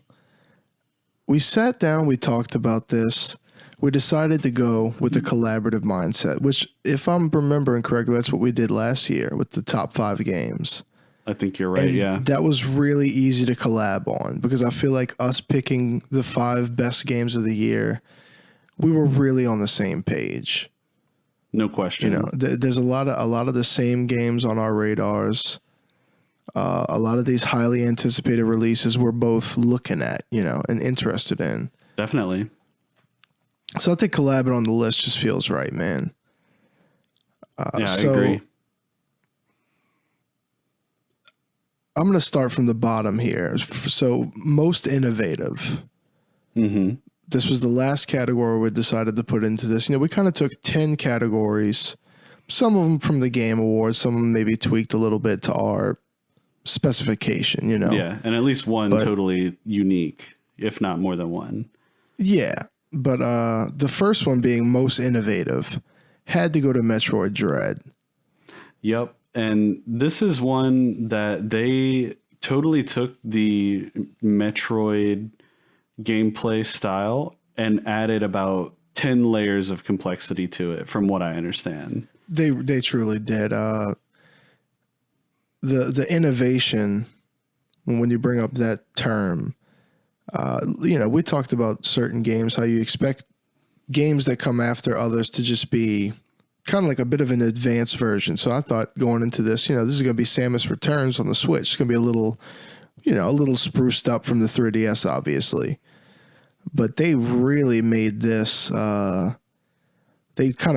A: we sat down, we talked about this. We decided to go with a collaborative mindset, which, if I'm remembering correctly, that's what we did last year with the top 5 games.
B: I think you're right, yeah.
A: That was really easy to collab on, because I feel like us picking the 5 best games of the year, we were really on the same page.
B: No question.
A: There's a lot of the same games on our radars. A lot of these highly anticipated releases we're both looking at, and interested in.
B: Definitely.
A: So I think collabing on the list just feels right, man.
B: I agree.
A: I'm going to start from the bottom here. So most innovative.
B: Mm-hmm.
A: This was the last category we decided to put into this. We kind of took 10 categories, some of them from the Game Awards, some of them maybe tweaked a little bit to our specification,
B: Yeah, and at least one totally unique, if not more than one.
A: Yeah, but the first one, being most innovative, had to go to Metroid Dread.
B: Yep, and this is one that they totally took the Metroid gameplay style and added about 10 layers of complexity to it, from what I understand.
A: They truly did. The innovation, when you bring up that term, we talked about certain games, how you expect games that come after others to just be kind of like a bit of an advanced version. So I thought, going into this, this is going to be Samus Returns on the Switch. It's going to be a little spruced up from the 3DS, obviously. But they really made this, they kind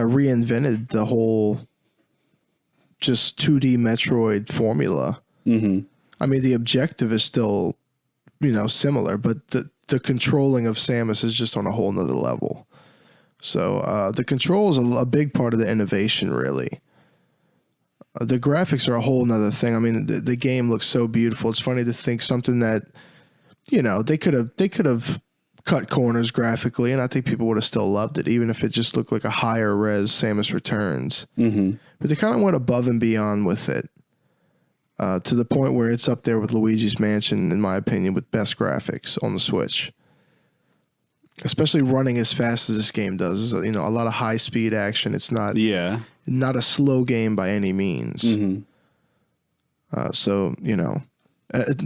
A: of reinvented the whole just 2D Metroid formula.
B: Mm-hmm.
A: I mean, the objective is still, similar, but the controlling of Samus is just on a whole nother level. So the control is a big part of the innovation, really. The graphics are a whole nother thing. I mean, the game looks so beautiful. It's funny to think something that, they could have cut corners graphically, and I think people would have still loved it, even if it just looked like a higher res Samus Returns.
B: Mm-hmm.
A: But they kind of went above and beyond with it, to the point where it's up there with Luigi's Mansion, in my opinion, with best graphics on the Switch. Especially running as fast as this game does. A lot of high speed action. It's not a slow game by any means.
B: Mm-hmm.
A: So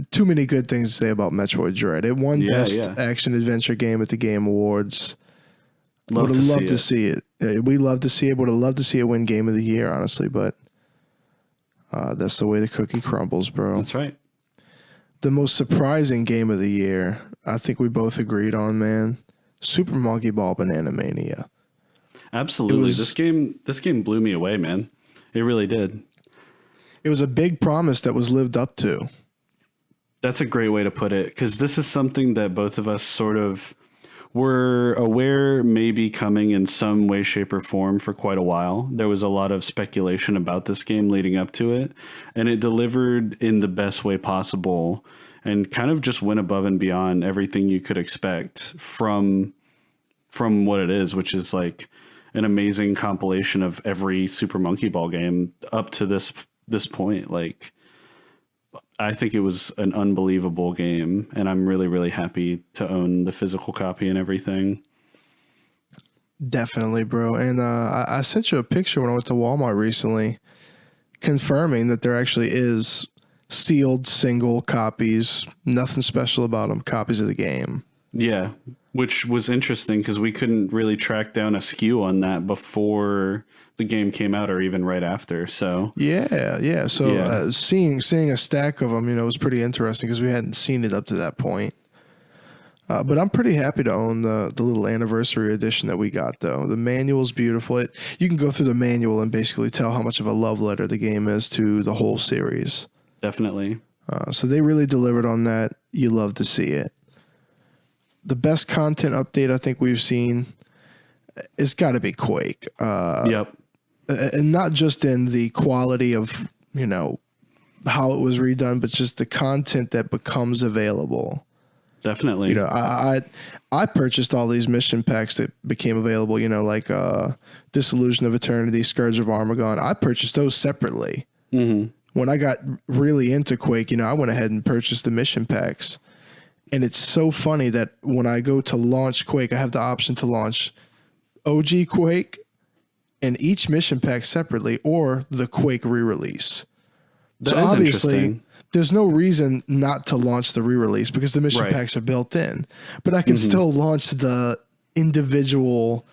A: too many good things to say about Metroid Dread. It won best action adventure game at the Game Awards. Would have loved to see it. We love to see it. Would have loved to see it win Game of the Year, honestly, but that's the way the cookie crumbles, bro.
B: That's right.
A: The most surprising Game of the Year, I think we both agreed on, man. Super Monkey Ball Banana Mania.
B: Absolutely. This game blew me away, man. It really did.
A: It was a big promise that was lived up to.
B: That's a great way to put it, because this is something that both of us sort of were aware may be coming in some way, shape, or form for quite a while. There was a lot of speculation about this game leading up to it, and it delivered in the best way possible and kind of just went above and beyond everything you could expect from what it is, which is like an amazing compilation of every Super Monkey Ball game up to this point. Like, I think it was an unbelievable game, and I'm really, really happy to own the physical copy and everything.
A: Definitely, bro. And I sent you a picture when I went to Walmart recently, confirming that there actually is sealed single copies, nothing special about them, copies of the game.
B: Yeah, which was interesting because we couldn't really track down a SKU on that before the game came out or even right after. So
A: yeah. So seeing a stack of them, was pretty interesting because we hadn't seen it up to that point. But I'm pretty happy to own the little anniversary edition that we got, though. The manual's beautiful. You can go through the manual and basically tell how much of a love letter the game is to the whole series.
B: Definitely.
A: So they really delivered on that. You love to see it. The best content update I think we've seen, it's got to be Quake.
B: Yep.
A: And not just in the quality of, how it was redone, but just the content that becomes available.
B: Definitely.
A: I purchased all these mission packs that became available, like Disillusion of Eternity, Scourge of Armagon. I purchased those separately.
B: Mm-hmm.
A: When I got really into Quake, I went ahead and purchased the mission packs. And it's so funny that when I go to launch Quake, I have the option to launch OG Quake and each mission pack separately, or the Quake re-release.
B: That is interesting.
A: There's no reason not to launch the re-release because the mission packs are built in. But I can still launch the individual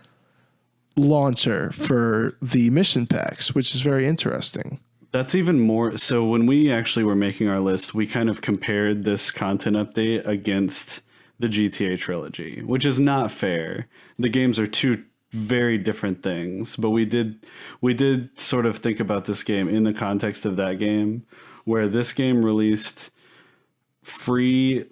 A: launcher for the mission packs, which is very interesting.
B: That's even more. So when we actually were making our list, we kind of compared this content update against the GTA trilogy, which is not fair. The games are two very different things, but we did sort of think about this game in the context of that game, where this game released free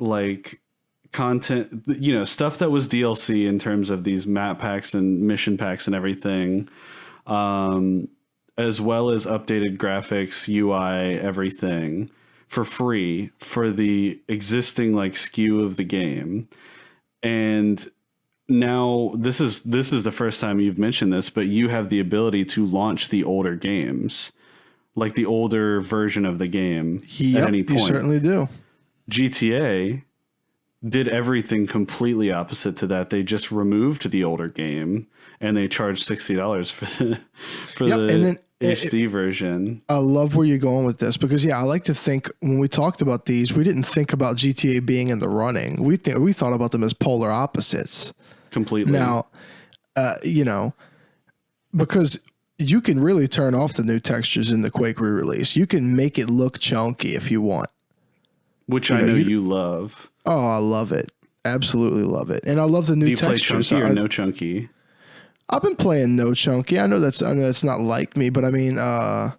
B: content, stuff that was DLC in terms of these map packs and mission packs and everything. As well as updated graphics, UI, everything for free for the existing SKU of the game. And now this is the first time you've mentioned this, but you have the ability to launch the older games, like the older version of the game at any point.
A: You certainly do.
B: GTA did everything completely opposite to that. They just removed the older game and they charged $60 for the HD version.
A: I love where you're going with this because I like to think when we talked about these, we didn't think about GTA being in the running. We thought about them as polar opposites.
B: Completely.
A: Now, because you can really turn off the new textures in the Quake re-release. You can make it look chunky if you want.
B: Which I know you love.
A: Oh, I love it. Absolutely love it. And I love the new textures.
B: Do you play chunky or no chunky?
A: I've been playing no chunky. I know that's not like me, but I mean, I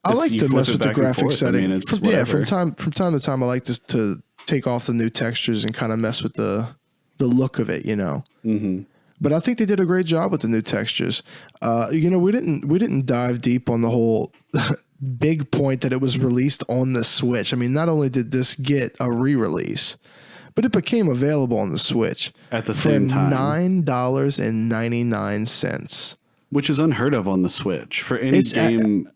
A: like to mess with the graphic setting. From time to time, I like to take off the new textures and kind of mess with the look of it,
B: Mm-hmm.
A: But I think they did a great job with the new textures. We didn't dive deep on the whole big point that it was released on the Switch. I mean, not only did this get a re-release, but it became available on the Switch
B: at the same time.
A: $9.99,
B: which is unheard of on the Switch for any game.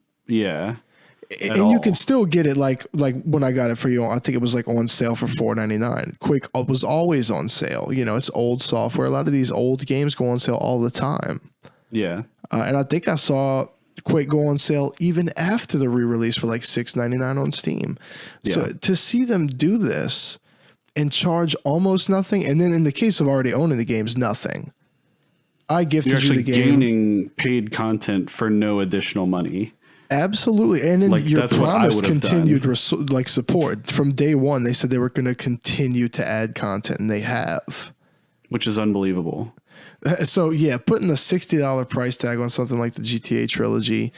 A: And you can still get it like when I got it for you. I think it was on sale for $4.99. Quake was always on sale. It's old software. A lot of these old games go on sale all the time.
B: Yeah,
A: and I think I saw Quake go on sale even after the re-release for $6.99 on Steam. Yeah. So to see them do this and charge almost nothing, and then in the case of already owning the games, nothing. I gifted you the game.
B: You're actually gaining paid content for no additional money.
A: Absolutely. And then your promise continued support. From day one, they said they were going to continue to add content, and they have.
B: Which is unbelievable.
A: So yeah, putting the $60 price tag on something like the GTA trilogy,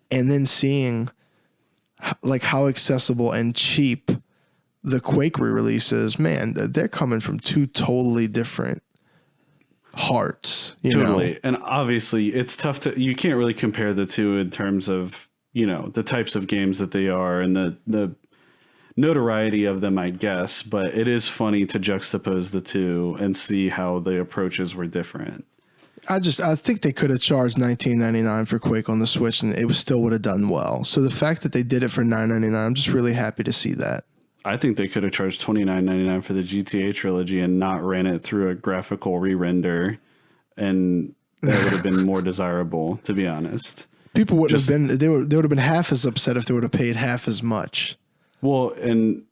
A: and then seeing like how accessible and cheap the Quake re-release is, man, they're coming from two totally different hearts.
B: Totally. And obviously it's tough you can't really compare the two in terms of, the types of games that they are and the notoriety of them, I guess, but it is funny to juxtapose the two and see how the approaches were different.
A: I think they could have charged $19.99 for Quake on the Switch and it still would have done well. So the fact that they did it for $9.99, I'm just really happy to see that.
B: I think they could have charged $29.99 for the GTA trilogy and not ran it through a graphical re-render, and that would have been more desirable, to be honest.
A: People would have been they would have been half as upset if they would have paid half as much.
B: Well, and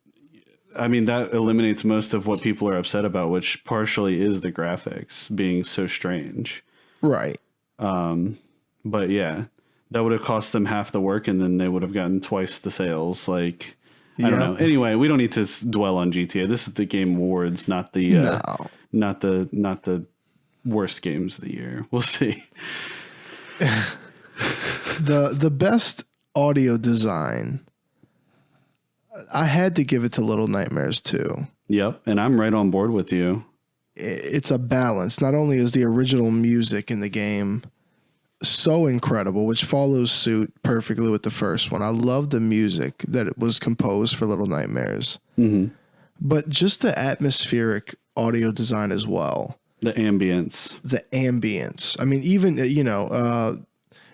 B: I mean that eliminates most of what people are upset about, which partially is the graphics being so strange.
A: Right.
B: But yeah, that would have cost them half the work and then they would have gotten twice the sales. Like, I don't know. Anyway, we don't need to dwell on GTA. This is the Game Awards, not the not the worst games of the year. We'll see.
A: The best audio design, I had to give it to Little Nightmares 2.
B: Yep, and I'm right on board with you.
A: It's a balance. Not only is the original music in the game so incredible, which follows suit perfectly with the first one. I love the music that it was composed for Little Nightmares. Mm-hmm. But just the atmospheric audio design as well.
B: The ambience.
A: I mean, even,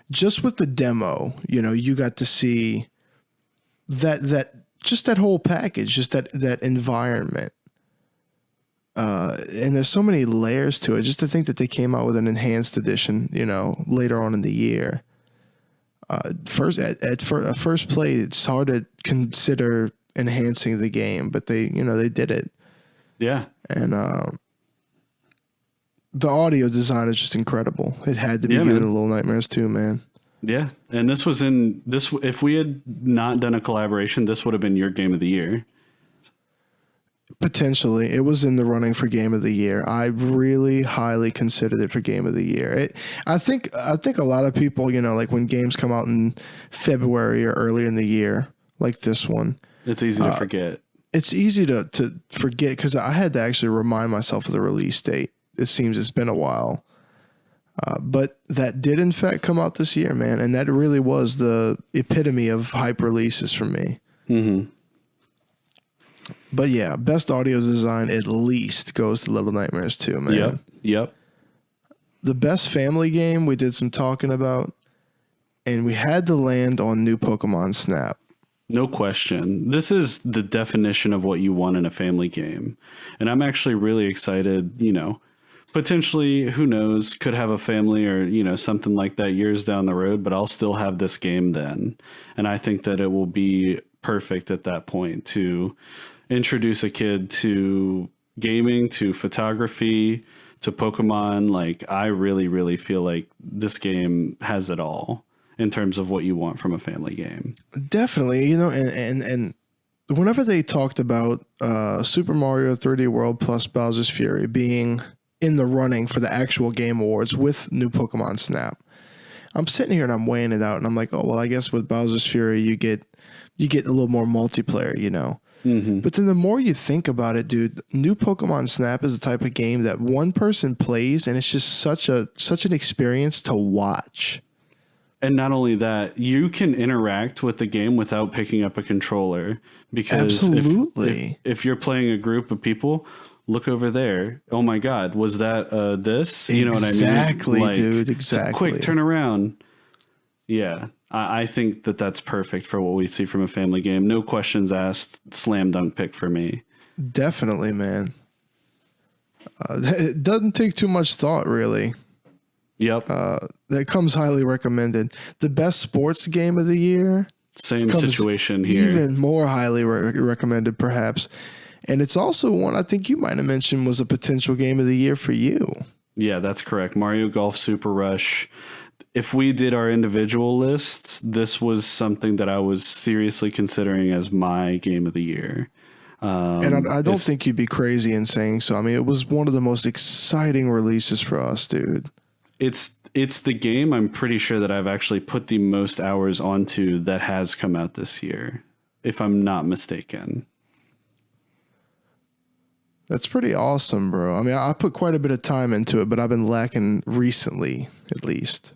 A: just with the demo, you got to see that just that whole package, just that environment. And there's so many layers to it. Just to think that they came out with an enhanced edition, later on in the year. First play, it's hard to consider enhancing the game, but they did it. Yeah. And the audio design is just incredible. It had to be given to Little Nightmares 2, man.
B: Yeah, and this was in this. If we had not done a collaboration, this would have been your game of the year.
A: Potentially, it was in the running for Game of the Year. I really highly considered it for Game of the Year. I think a lot of people, like when games come out in February or earlier in the year, like this one,
B: it's easy to forget.
A: It's easy to forget because I had to actually remind myself of the release date. It seems it's been a while. But that did, in fact, come out this year, man. And that really was the epitome of hype releases for me. Mm-hmm. But yeah, best audio design at least goes to Little Nightmares 2, man. Yep. The best family game we did some talking about, and we had to land on New Pokemon Snap.
B: No question. This is the definition of what you want in a family game. And I'm actually really excited, potentially, who knows, could have a family or, something like that years down the road, but I'll still have this game then. And I think that it will be perfect at that point to introduce a kid to gaming, to photography, to Pokemon. Like, I really, really feel like this game has it all in terms of what you want from a family game.
A: Definitely, and whenever they talked about Super Mario 3D World plus Bowser's Fury being in the running for the actual Game Awards with New Pokemon Snap, I'm sitting here and I'm weighing it out, and I'm like, oh, well, I guess with Bowser's Fury, you get a little more multiplayer, Mm-hmm. But then the more you think about it, dude, New Pokemon Snap is the type of game that one person plays, and it's just such an experience to watch.
B: And not only that, you can interact with the game without picking up a controller, because absolutely, if you're playing a group of people, look over there. Oh my God, was that this? You know what I mean?
A: Exactly, dude. Exactly.
B: Quick, turn around. Yeah, I think that's perfect for what we see from a family game. No questions asked. Slam dunk pick for me.
A: Definitely, man. It doesn't take too much thought, really.
B: Yep.
A: That comes highly recommended. The best sports game of the year.
B: Same situation here.
A: Even more highly recommended, perhaps. And it's also one I think you might have mentioned was a potential game of the year for you.
B: Yeah, that's correct. Mario Golf Super Rush. If we did our individual lists, this was something that I was seriously considering as my game of the year.
A: And I don't think you'd be crazy in saying so. I mean, it was one of the most exciting releases for us, dude.
B: It's the game I'm pretty sure that I've actually put the most hours onto that has come out this year, if I'm not mistaken.
A: That's pretty awesome, bro. I mean, I put quite a bit of time into it, but I've been lacking recently, at least.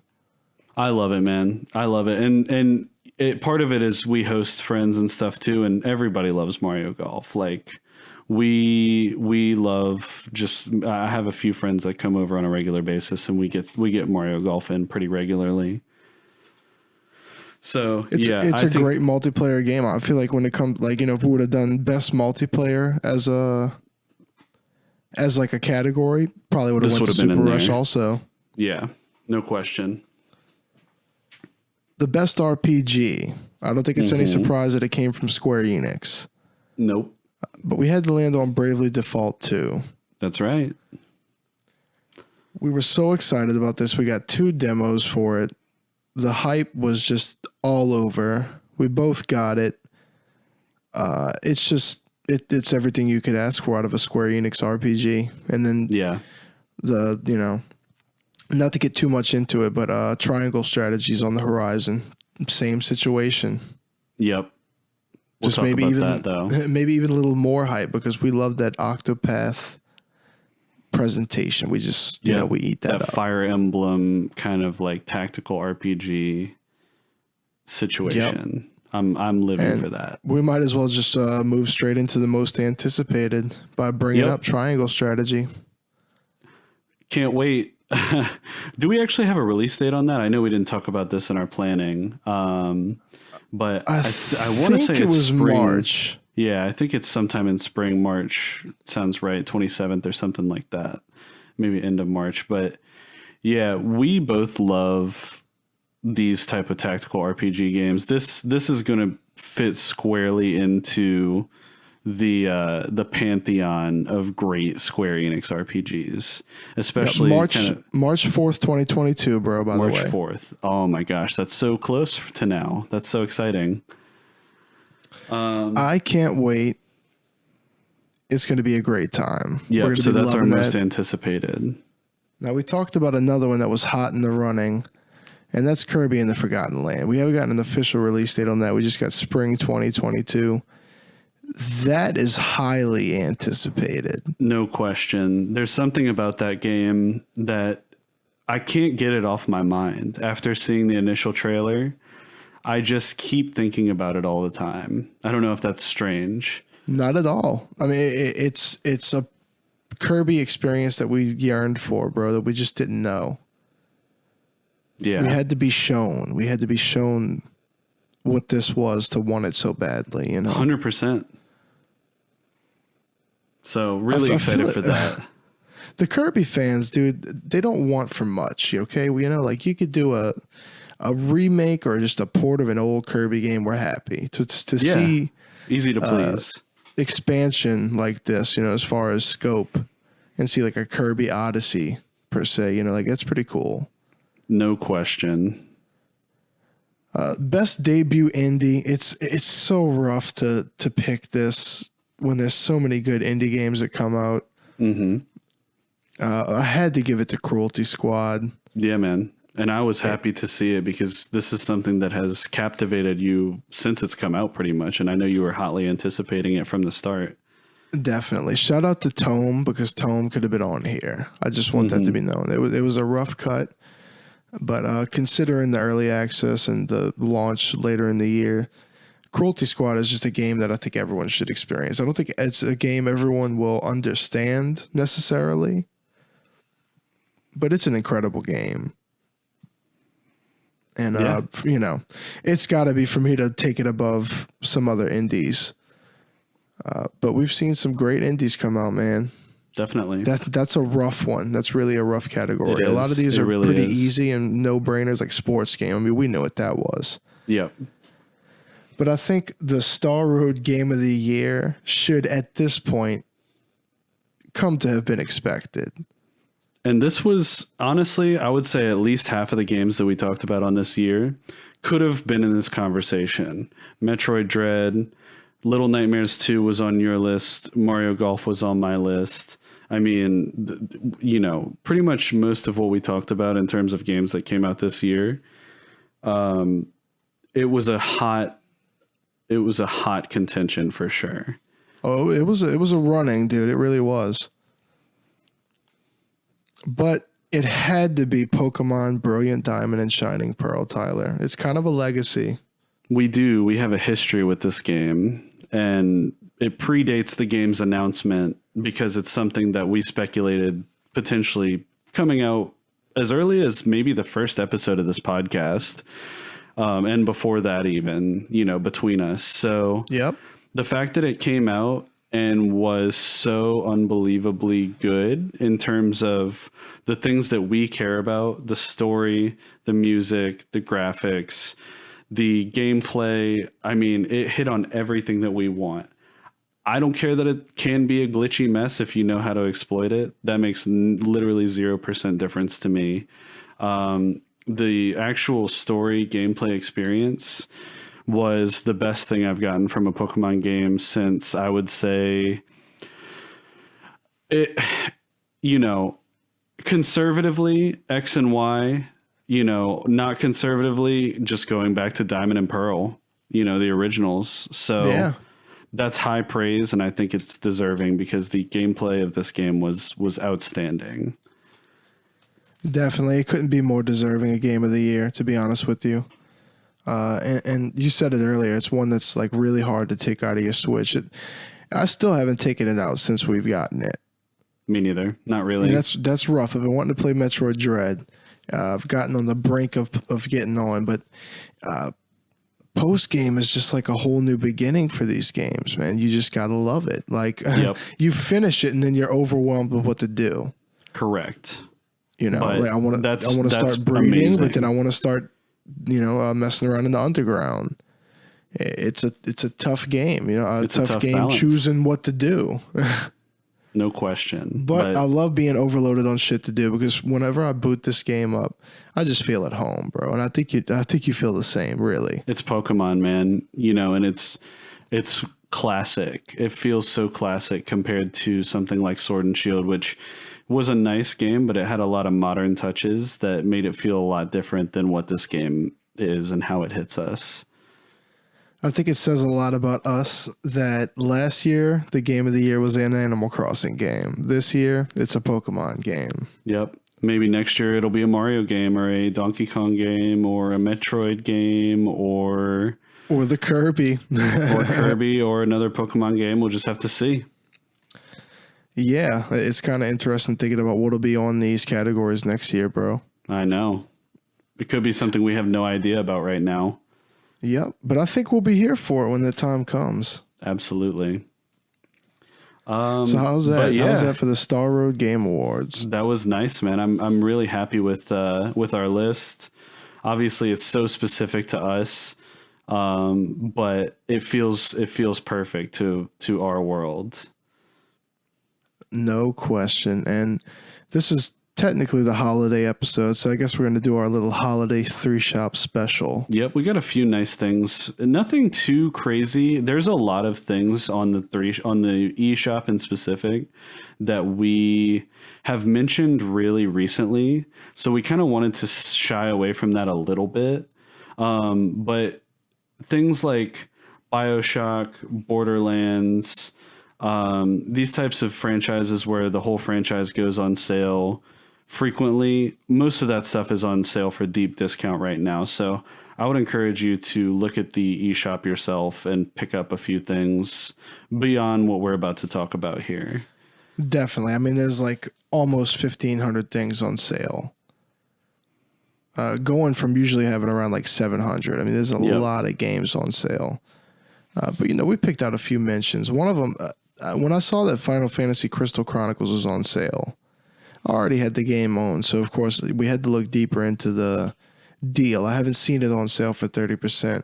B: I love it, man. I love it. And part of it is we host friends and stuff too, and everybody loves Mario Golf. Like we love I have a few friends that come over on a regular basis, and we get Mario Golf in pretty regularly. So
A: it's a great multiplayer game. I feel like when it comes, like, if we would have done best multiplayer as like a category, probably would have went to Super Rush also.
B: Yeah, no question.
A: The best RPG. I don't think it's any surprise that it came from Square Enix.
B: Nope.
A: But we had to land on Bravely Default 2.
B: That's right.
A: We were so excited about this. We got 2 demos for it. The hype was just all over. We both got it. It's just it's everything you could ask for out of a Square Enix RPG. And then not to get too much into it, but triangle strategies on the horizon. Same situation.
B: Yep.
A: Just maybe even a little more hype because we love that Octopath presentation. We just we eat that up.
B: Fire Emblem kind of like tactical RPG situation. Yep. I'm living for that. We
A: might as well just move straight into the most anticipated by bringing up triangle strategy.
B: Can't wait. Do we actually have a release date on that? I know we didn't talk about this in our planning, but I want to say it was spring.
A: March.
B: Yeah, I think it's sometime in spring, March. Sounds right, 27th or something like that. Maybe end of March. But yeah, we both love these type of tactical RPG games. This is going to fit squarely into the pantheon of great Square Enix RPGs, especially
A: March 4th, 2022, bro. By the way,
B: March 4th. Oh my gosh, that's so close to now. That's so exciting.
A: I can't wait. It's going to be a great time.
B: Yeah, so that's our most anticipated.
A: Now we talked about another one that was hot in the running, and that's Kirby and the Forgotten Land. We haven't gotten an official release date on that. We just got spring 2022. That is highly anticipated.
B: No question. There's something about that game that I can't get it off my mind. After seeing the initial trailer, I just keep thinking about it all the time. I don't know if that's strange.
A: Not at all. I mean, it's a Kirby experience that we yearned for, bro, that we just didn't know.
B: Yeah.
A: We had to be shown. We had to be shown what this was to want it so badly,
B: 100%. So really excited for that.
A: The Kirby fans, dude, they don't want for much. Okay, like you could do a remake or just a port of an old Kirby game. We're happy to see
B: easy to please
A: expansion like this. As far as scope, and see like a Kirby Odyssey per se. Like that's pretty cool.
B: No question.
A: Best debut indie. It's so rough to pick this when there's so many good indie games that come out.
B: Mm-hmm.
A: I had to give it to Cruelty Squad.
B: Yeah, man. And I was happy to see it because this is something that has captivated you since it's come out pretty much. And I know you were hotly anticipating it from the start.
A: Definitely. Shout out to Tome because Tome could have been on here. I just want that to be known. It was a rough cut. But considering the early access and the launch later in the year, Cruelty Squad is just a game that I think everyone should experience. I don't think it's a game everyone will understand necessarily, but it's an incredible game. And, it's got to be for me to take it above some other indies. But we've seen some great indies come out, man.
B: Definitely.
A: That's a rough one. That's really a rough category. A lot of these are really pretty easy and no-brainers, like sports game. I mean, we know what that was.
B: Yep.
A: But I think the Star Road Game of the Year should, at this point, come to have been expected.
B: And this was, honestly, I would say at least half of the games that we talked about on this year could have been in this conversation. Metroid Dread, Little Nightmares 2 was on your list. Mario Golf was on my list. I mean, pretty much most of what we talked about in terms of games that came out this year, it was a hot contention for sure.
A: Oh, it was a running, dude. It really was. But it had to be Pokemon Brilliant Diamond and Shining Pearl, Tyler. It's kind of a legacy.
B: We have a history with this game, and it predates the game's announcement because it's something that we speculated potentially coming out as early as maybe the first episode of this podcast. And before that, even, between us. So
A: yep.
B: The fact that it came out and was so unbelievably good in terms of the things that we care about, the story, the music, the graphics, the gameplay. I mean, it hit on everything that we want. I don't care that it can be a glitchy mess if you know how to exploit it. That makes literally 0% difference to me. The actual story gameplay experience was the best thing I've gotten from a Pokemon game since, I would say, it, conservatively X and Y, not conservatively, just going back to Diamond and Pearl, the originals. So yeah. That's high praise, and I think it's deserving because the gameplay of this game was outstanding.
A: Definitely. It couldn't be more deserving a game of the year, to be honest with you. And you said it earlier, it's one that's like really hard to take out of your Switch. I still haven't taken it out since we've gotten it.
B: Me neither. Not really.
A: And that's rough. I've been wanting to play Metroid Dread. I've gotten on the brink of getting on, but post game is just like a whole new beginning for these games, man. You just gotta love it. Like yep. You finish it and then you're overwhelmed with what to do.
B: Correct.
A: Like I want to start breeding, amazing. But then I want to start, messing around in the underground. It's a tough game, it's a tough game balance. Choosing what to do.
B: No question.
A: But I love being overloaded on shit to do because whenever I boot this game up, I just feel at home, bro. And I think you feel the same, really.
B: It's Pokemon, man, and it's classic. It feels so classic compared to something like Sword and Shield, which was a nice game, but it had a lot of modern touches that made it feel a lot different than what this game is and how it hits us.
A: I think it says a lot about us that last year, the game of the year was an Animal Crossing game. This year, it's a Pokemon game.
B: Yep. Maybe next year it'll be a Mario game or a Donkey Kong game or a Metroid game or
A: the Kirby.
B: or Kirby or another Pokemon game. We'll just have to see.
A: Yeah, it's kind of interesting thinking about what'll be on these categories next year, bro.
B: I know. It could be something we have no idea about right now.
A: Yep, but I think we'll be here for it when the time comes.
B: Absolutely.
A: So how's that?
B: Yeah.
A: How's that for the Star Road Game Awards?
B: That was nice, man. I'm really happy with our list. Obviously, it's so specific to us, but it feels perfect to our world.
A: No question. And this is technically the holiday episode, so I guess we're going to do our little holiday 3-shop special.
B: Yep, we got a few nice things. Nothing too crazy. There's a lot of things on the eShop in specific that we have mentioned really recently, so we kind of wanted to shy away from that a little bit. But things like BioShock, Borderlands, these types of franchises where the whole franchise goes on sale frequently, most of that stuff is on sale for deep discount right now. So I would encourage you to look at the eShop yourself and pick up a few things beyond what we're about to talk about here.
A: Definitely. I mean, there's like almost 1,500 things on sale. Going from usually having around like 700. I mean, there's a lot of games on sale. But, we picked out a few mentions. One of them, when I saw that Final Fantasy Crystal Chronicles was on sale, I already had the game on. So, of course, we had to look deeper into the deal. I haven't seen it on sale for 30%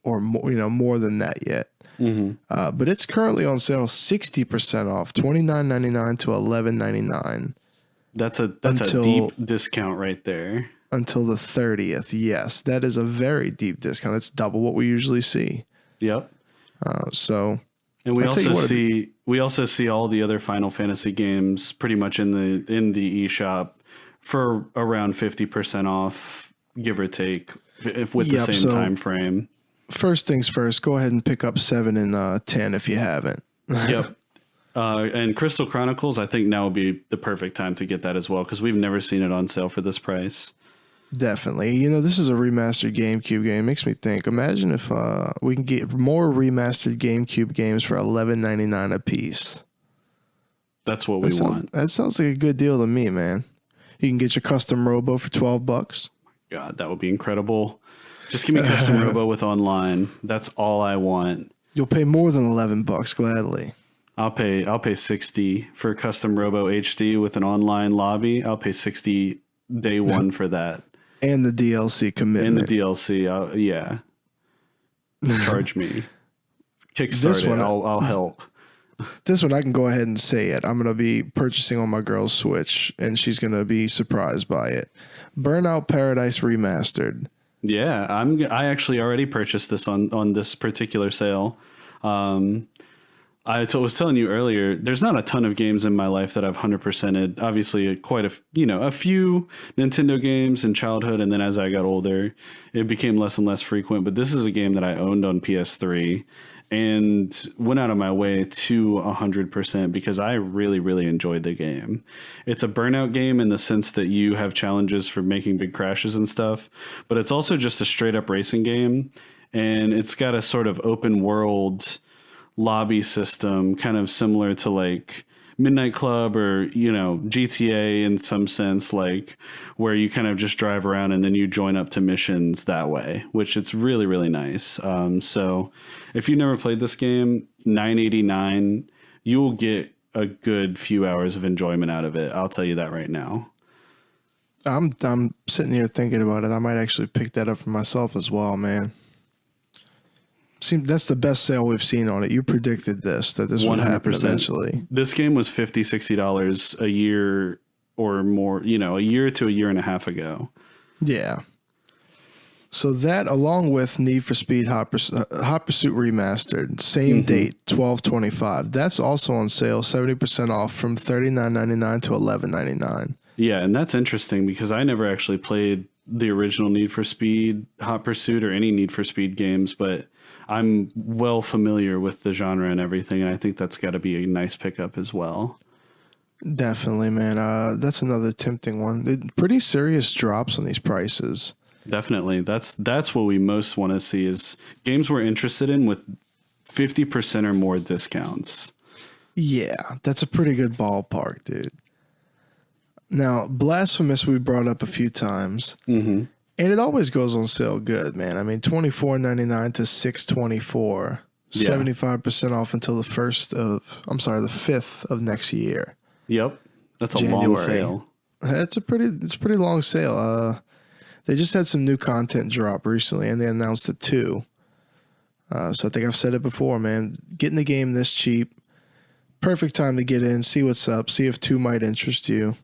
A: or more, more than that yet. Mm-hmm. But it's currently on sale 60% off, $29.99 to $11.99.
B: That's a deep discount right there.
A: Until the 30th. Yes, that is a very deep discount. That's double what we usually see.
B: Yep.
A: So,
B: and we
A: I tell you
B: also see all the other Final Fantasy games pretty much in the eShop for around 50% off, give or take, if with the same time frame.
A: First things first, go ahead and pick up 7 and 10 if you haven't.
B: Yep. And Crystal Chronicles, I think now would be the perfect time to get that as well, because we've never seen it on sale for this price.
A: Definitely. You know, this is a remastered GameCube game. It makes me think. Imagine if we can get more remastered GameCube games for $11.99 a piece.
B: That's what we want.
A: That sounds like a good deal to me, man. You can get your custom Robo for $12.
B: God, that would be incredible. Just give me custom Robo with online. That's all I want.
A: You'll pay more than $11 gladly.
B: I'll pay 60 for custom Robo HD with an online lobby. I'll pay 60 day one for that.
A: And the DLC commitment.
B: And the DLC, yeah. Charge me. Kickstart
A: This one,
B: I'll help.
A: This one, I can go ahead and say it. I'm going to be purchasing on my girl's Switch, and she's going to be surprised by it. Burnout Paradise Remastered.
B: Yeah, I actually already purchased this on this particular sale. I was telling you earlier, there's not a ton of games in my life that I've 100%ed. Obviously, quite a few Nintendo games in childhood, and then as I got older, it became less and less frequent. But this is a game that I owned on PS3 and went out of my way to 100% because I really, really enjoyed the game. It's a Burnout game in the sense that you have challenges for making big crashes and stuff, but it's also just a straight up racing game, and it's got a sort of open world lobby system, kind of similar to like Midnight Club or, GTA in some sense, like where you kind of just drive around and then you join up to missions that way, which it's really, really nice. So if you've never played this game, $9.89, you'll get a good few hours of enjoyment out of it. I'll tell you that right now.
A: I'm sitting here thinking about it. I might actually pick that up for myself as well, man. That's the best sale we've seen on it. You predicted that this would happen eventually.
B: This game was $50, $60 a year or more, a year to a year and a half ago.
A: Yeah. So that, along with Need for Speed Hot Pursuit Remastered, same date, 12/25. That's also on sale, 70% off from $39.99 to $11.99.
B: Yeah, and that's interesting because I never actually played the original Need for Speed Hot Pursuit or any Need for Speed games, but I'm well familiar with the genre and everything, and I think that's got to be a nice pickup as well.
A: Definitely, man. That's another tempting one. Pretty serious drops on these prices.
B: Definitely. That's what we most want to see is games we're interested in with 50% or more discounts.
A: Yeah, that's a pretty good ballpark, dude. Now, Blasphemous we brought up a few times. Mm-hmm. And it always goes on sale good, man. I mean, $24.99 to $6.24, 75% off until the 5th of next year.
B: Yep, that's a
A: January.
B: Long sale.
A: It's a pretty long sale. They just had some new content drop recently, and they announced it too. So I think I've said it before, man. Getting the game this cheap, perfect time to get in, see what's up, see if 2 might interest you.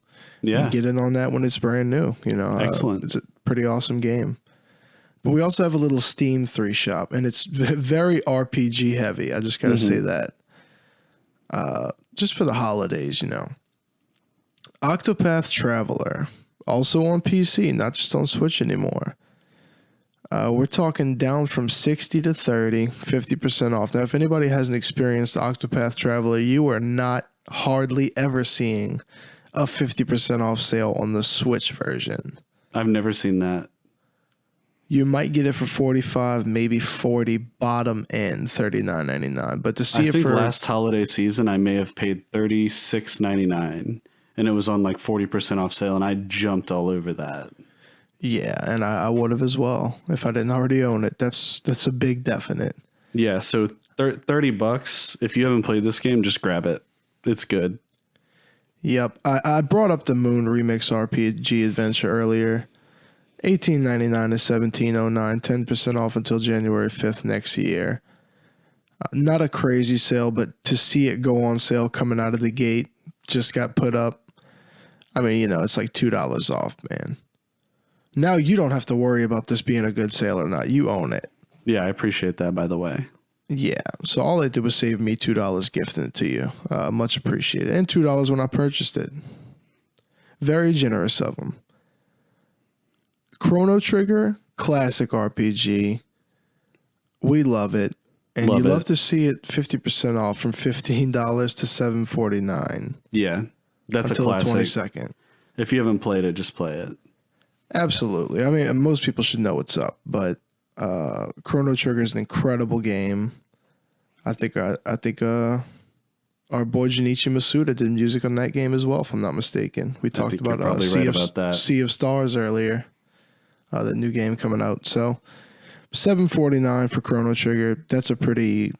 B: Yeah,
A: and get in on that when it's brand new.
B: Excellent.
A: It's a pretty awesome game. But we also have a little Steam 3 shop, and it's very RPG heavy. I just got to say that. Just for the holidays, Octopath Traveler, also on PC, not just on Switch anymore. We're talking down from 60 to 30, 50% off. Now, if anybody hasn't experienced Octopath Traveler, you are not hardly ever seeing a 50% off sale on the Switch version.
B: I've never seen that.
A: You might get it for $45, maybe $40, bottom end $39.99. But to see
B: I think last holiday season I may have paid $36.99, and it was on like 40% off sale, and I jumped all over that.
A: Yeah, and I would have as well if I didn't already own it. That's a big definite.
B: Yeah, so $30. If you haven't played this game, just grab it. It's good.
A: Yep, I brought up the Moon Remix RPG Adventure earlier. $18.99 to $17.09, 10% off until January 5th next year. Not a crazy sale, but to see it go on sale coming out of the gate, just got put up. I mean, it's like $2 off, man. Now you don't have to worry about this being a good sale or not. You own it.
B: Yeah, I appreciate that, by the way.
A: Yeah. So all they did was save me $2 gifting it to you. Much appreciated. And $2 when I purchased it. Very generous of them. Chrono Trigger, classic RPG. We love it. And you love to see it 50% off from $15 to $7.49.
B: Yeah. That's
A: until
B: a classic.
A: the 22nd.
B: If you haven't played it, just play it.
A: Absolutely. I mean, most people should know what's up, but Chrono Trigger is an incredible game. I think our boy Junichi Masuda did music on that game as well, if I'm not mistaken. We talked about Sea of Stars earlier, the new game coming out. So $7.49 for Chrono Trigger. That's a pretty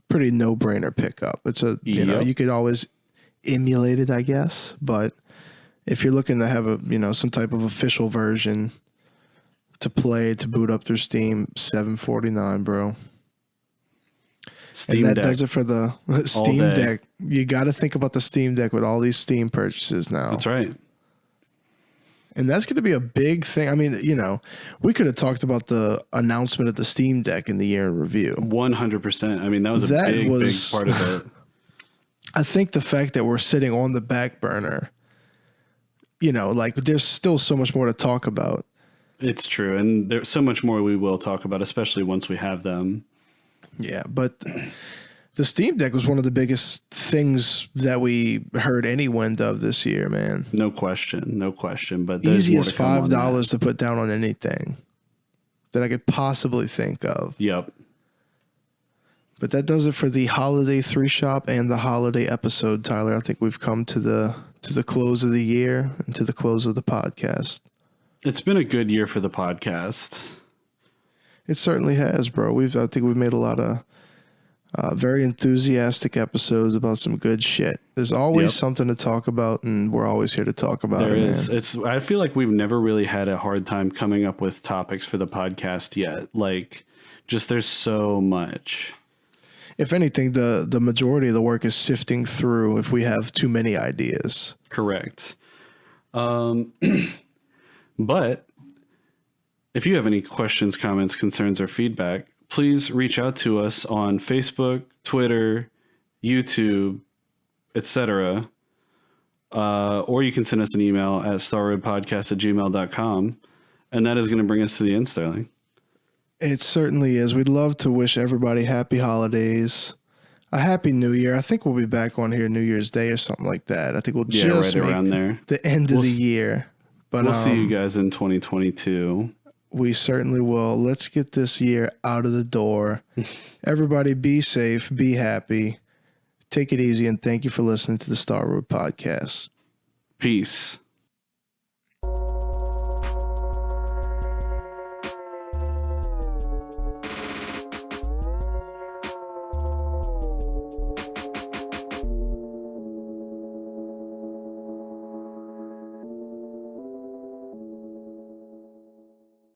A: no-brainer pickup. It's a you could always emulate it, I guess, but if you're looking to have some type of official version to play, to boot up through Steam, $7.49, bro.
B: Steam
A: and that
B: Deck.
A: does it for the Steam Deck. You got to think about the Steam Deck with all these Steam purchases now.
B: That's right.
A: And that's going to be a big thing. I mean, we could have talked about the announcement of the Steam Deck in the year in review.
B: 100%. I mean, that was a big part of it.
A: I think the fact that we're sitting on the back burner, there's still so much more to talk about.
B: It's true. And there's so much more we will talk about, especially once we have them.
A: Yeah, but the Steam Deck was one of the biggest things that we heard any wind of this year, man.
B: No question. But
A: easy as $5 to put down on anything that I could possibly think of.
B: Yep.
A: But that does it for the Holiday 3 Shop and the Holiday episode, Tyler. I think we've come to the close of the year and to the close of the podcast.
B: It's been a good year for the podcast.
A: It certainly has, bro. I think we've made a lot of very enthusiastic episodes about some good shit. There's always something to talk about, and we're always here to talk about it. There is.
B: Man. I feel like we've never really had a hard time coming up with topics for the podcast yet. There's so much.
A: If anything, the majority of the work is sifting through if we have too many ideas.
B: Correct. But if you have any questions, comments, concerns, or feedback, please reach out to us on Facebook, Twitter, YouTube, etc. Or you can send us an email at starroadpodcast@gmail.com, and that is going to bring us to the end, Sterling.
A: It certainly is. We'd love to wish everybody happy holidays, a happy New Year. I think we'll be back on here New Year's Day or something like that. I think we'll just
B: right
A: make
B: around there.
A: The end of the year. But
B: we'll see you guys in 2022.
A: We certainly will. Let's get this year out of the door. Everybody be safe, be happy, take it easy, and thank you for listening to the Star Road Podcast.
B: Peace.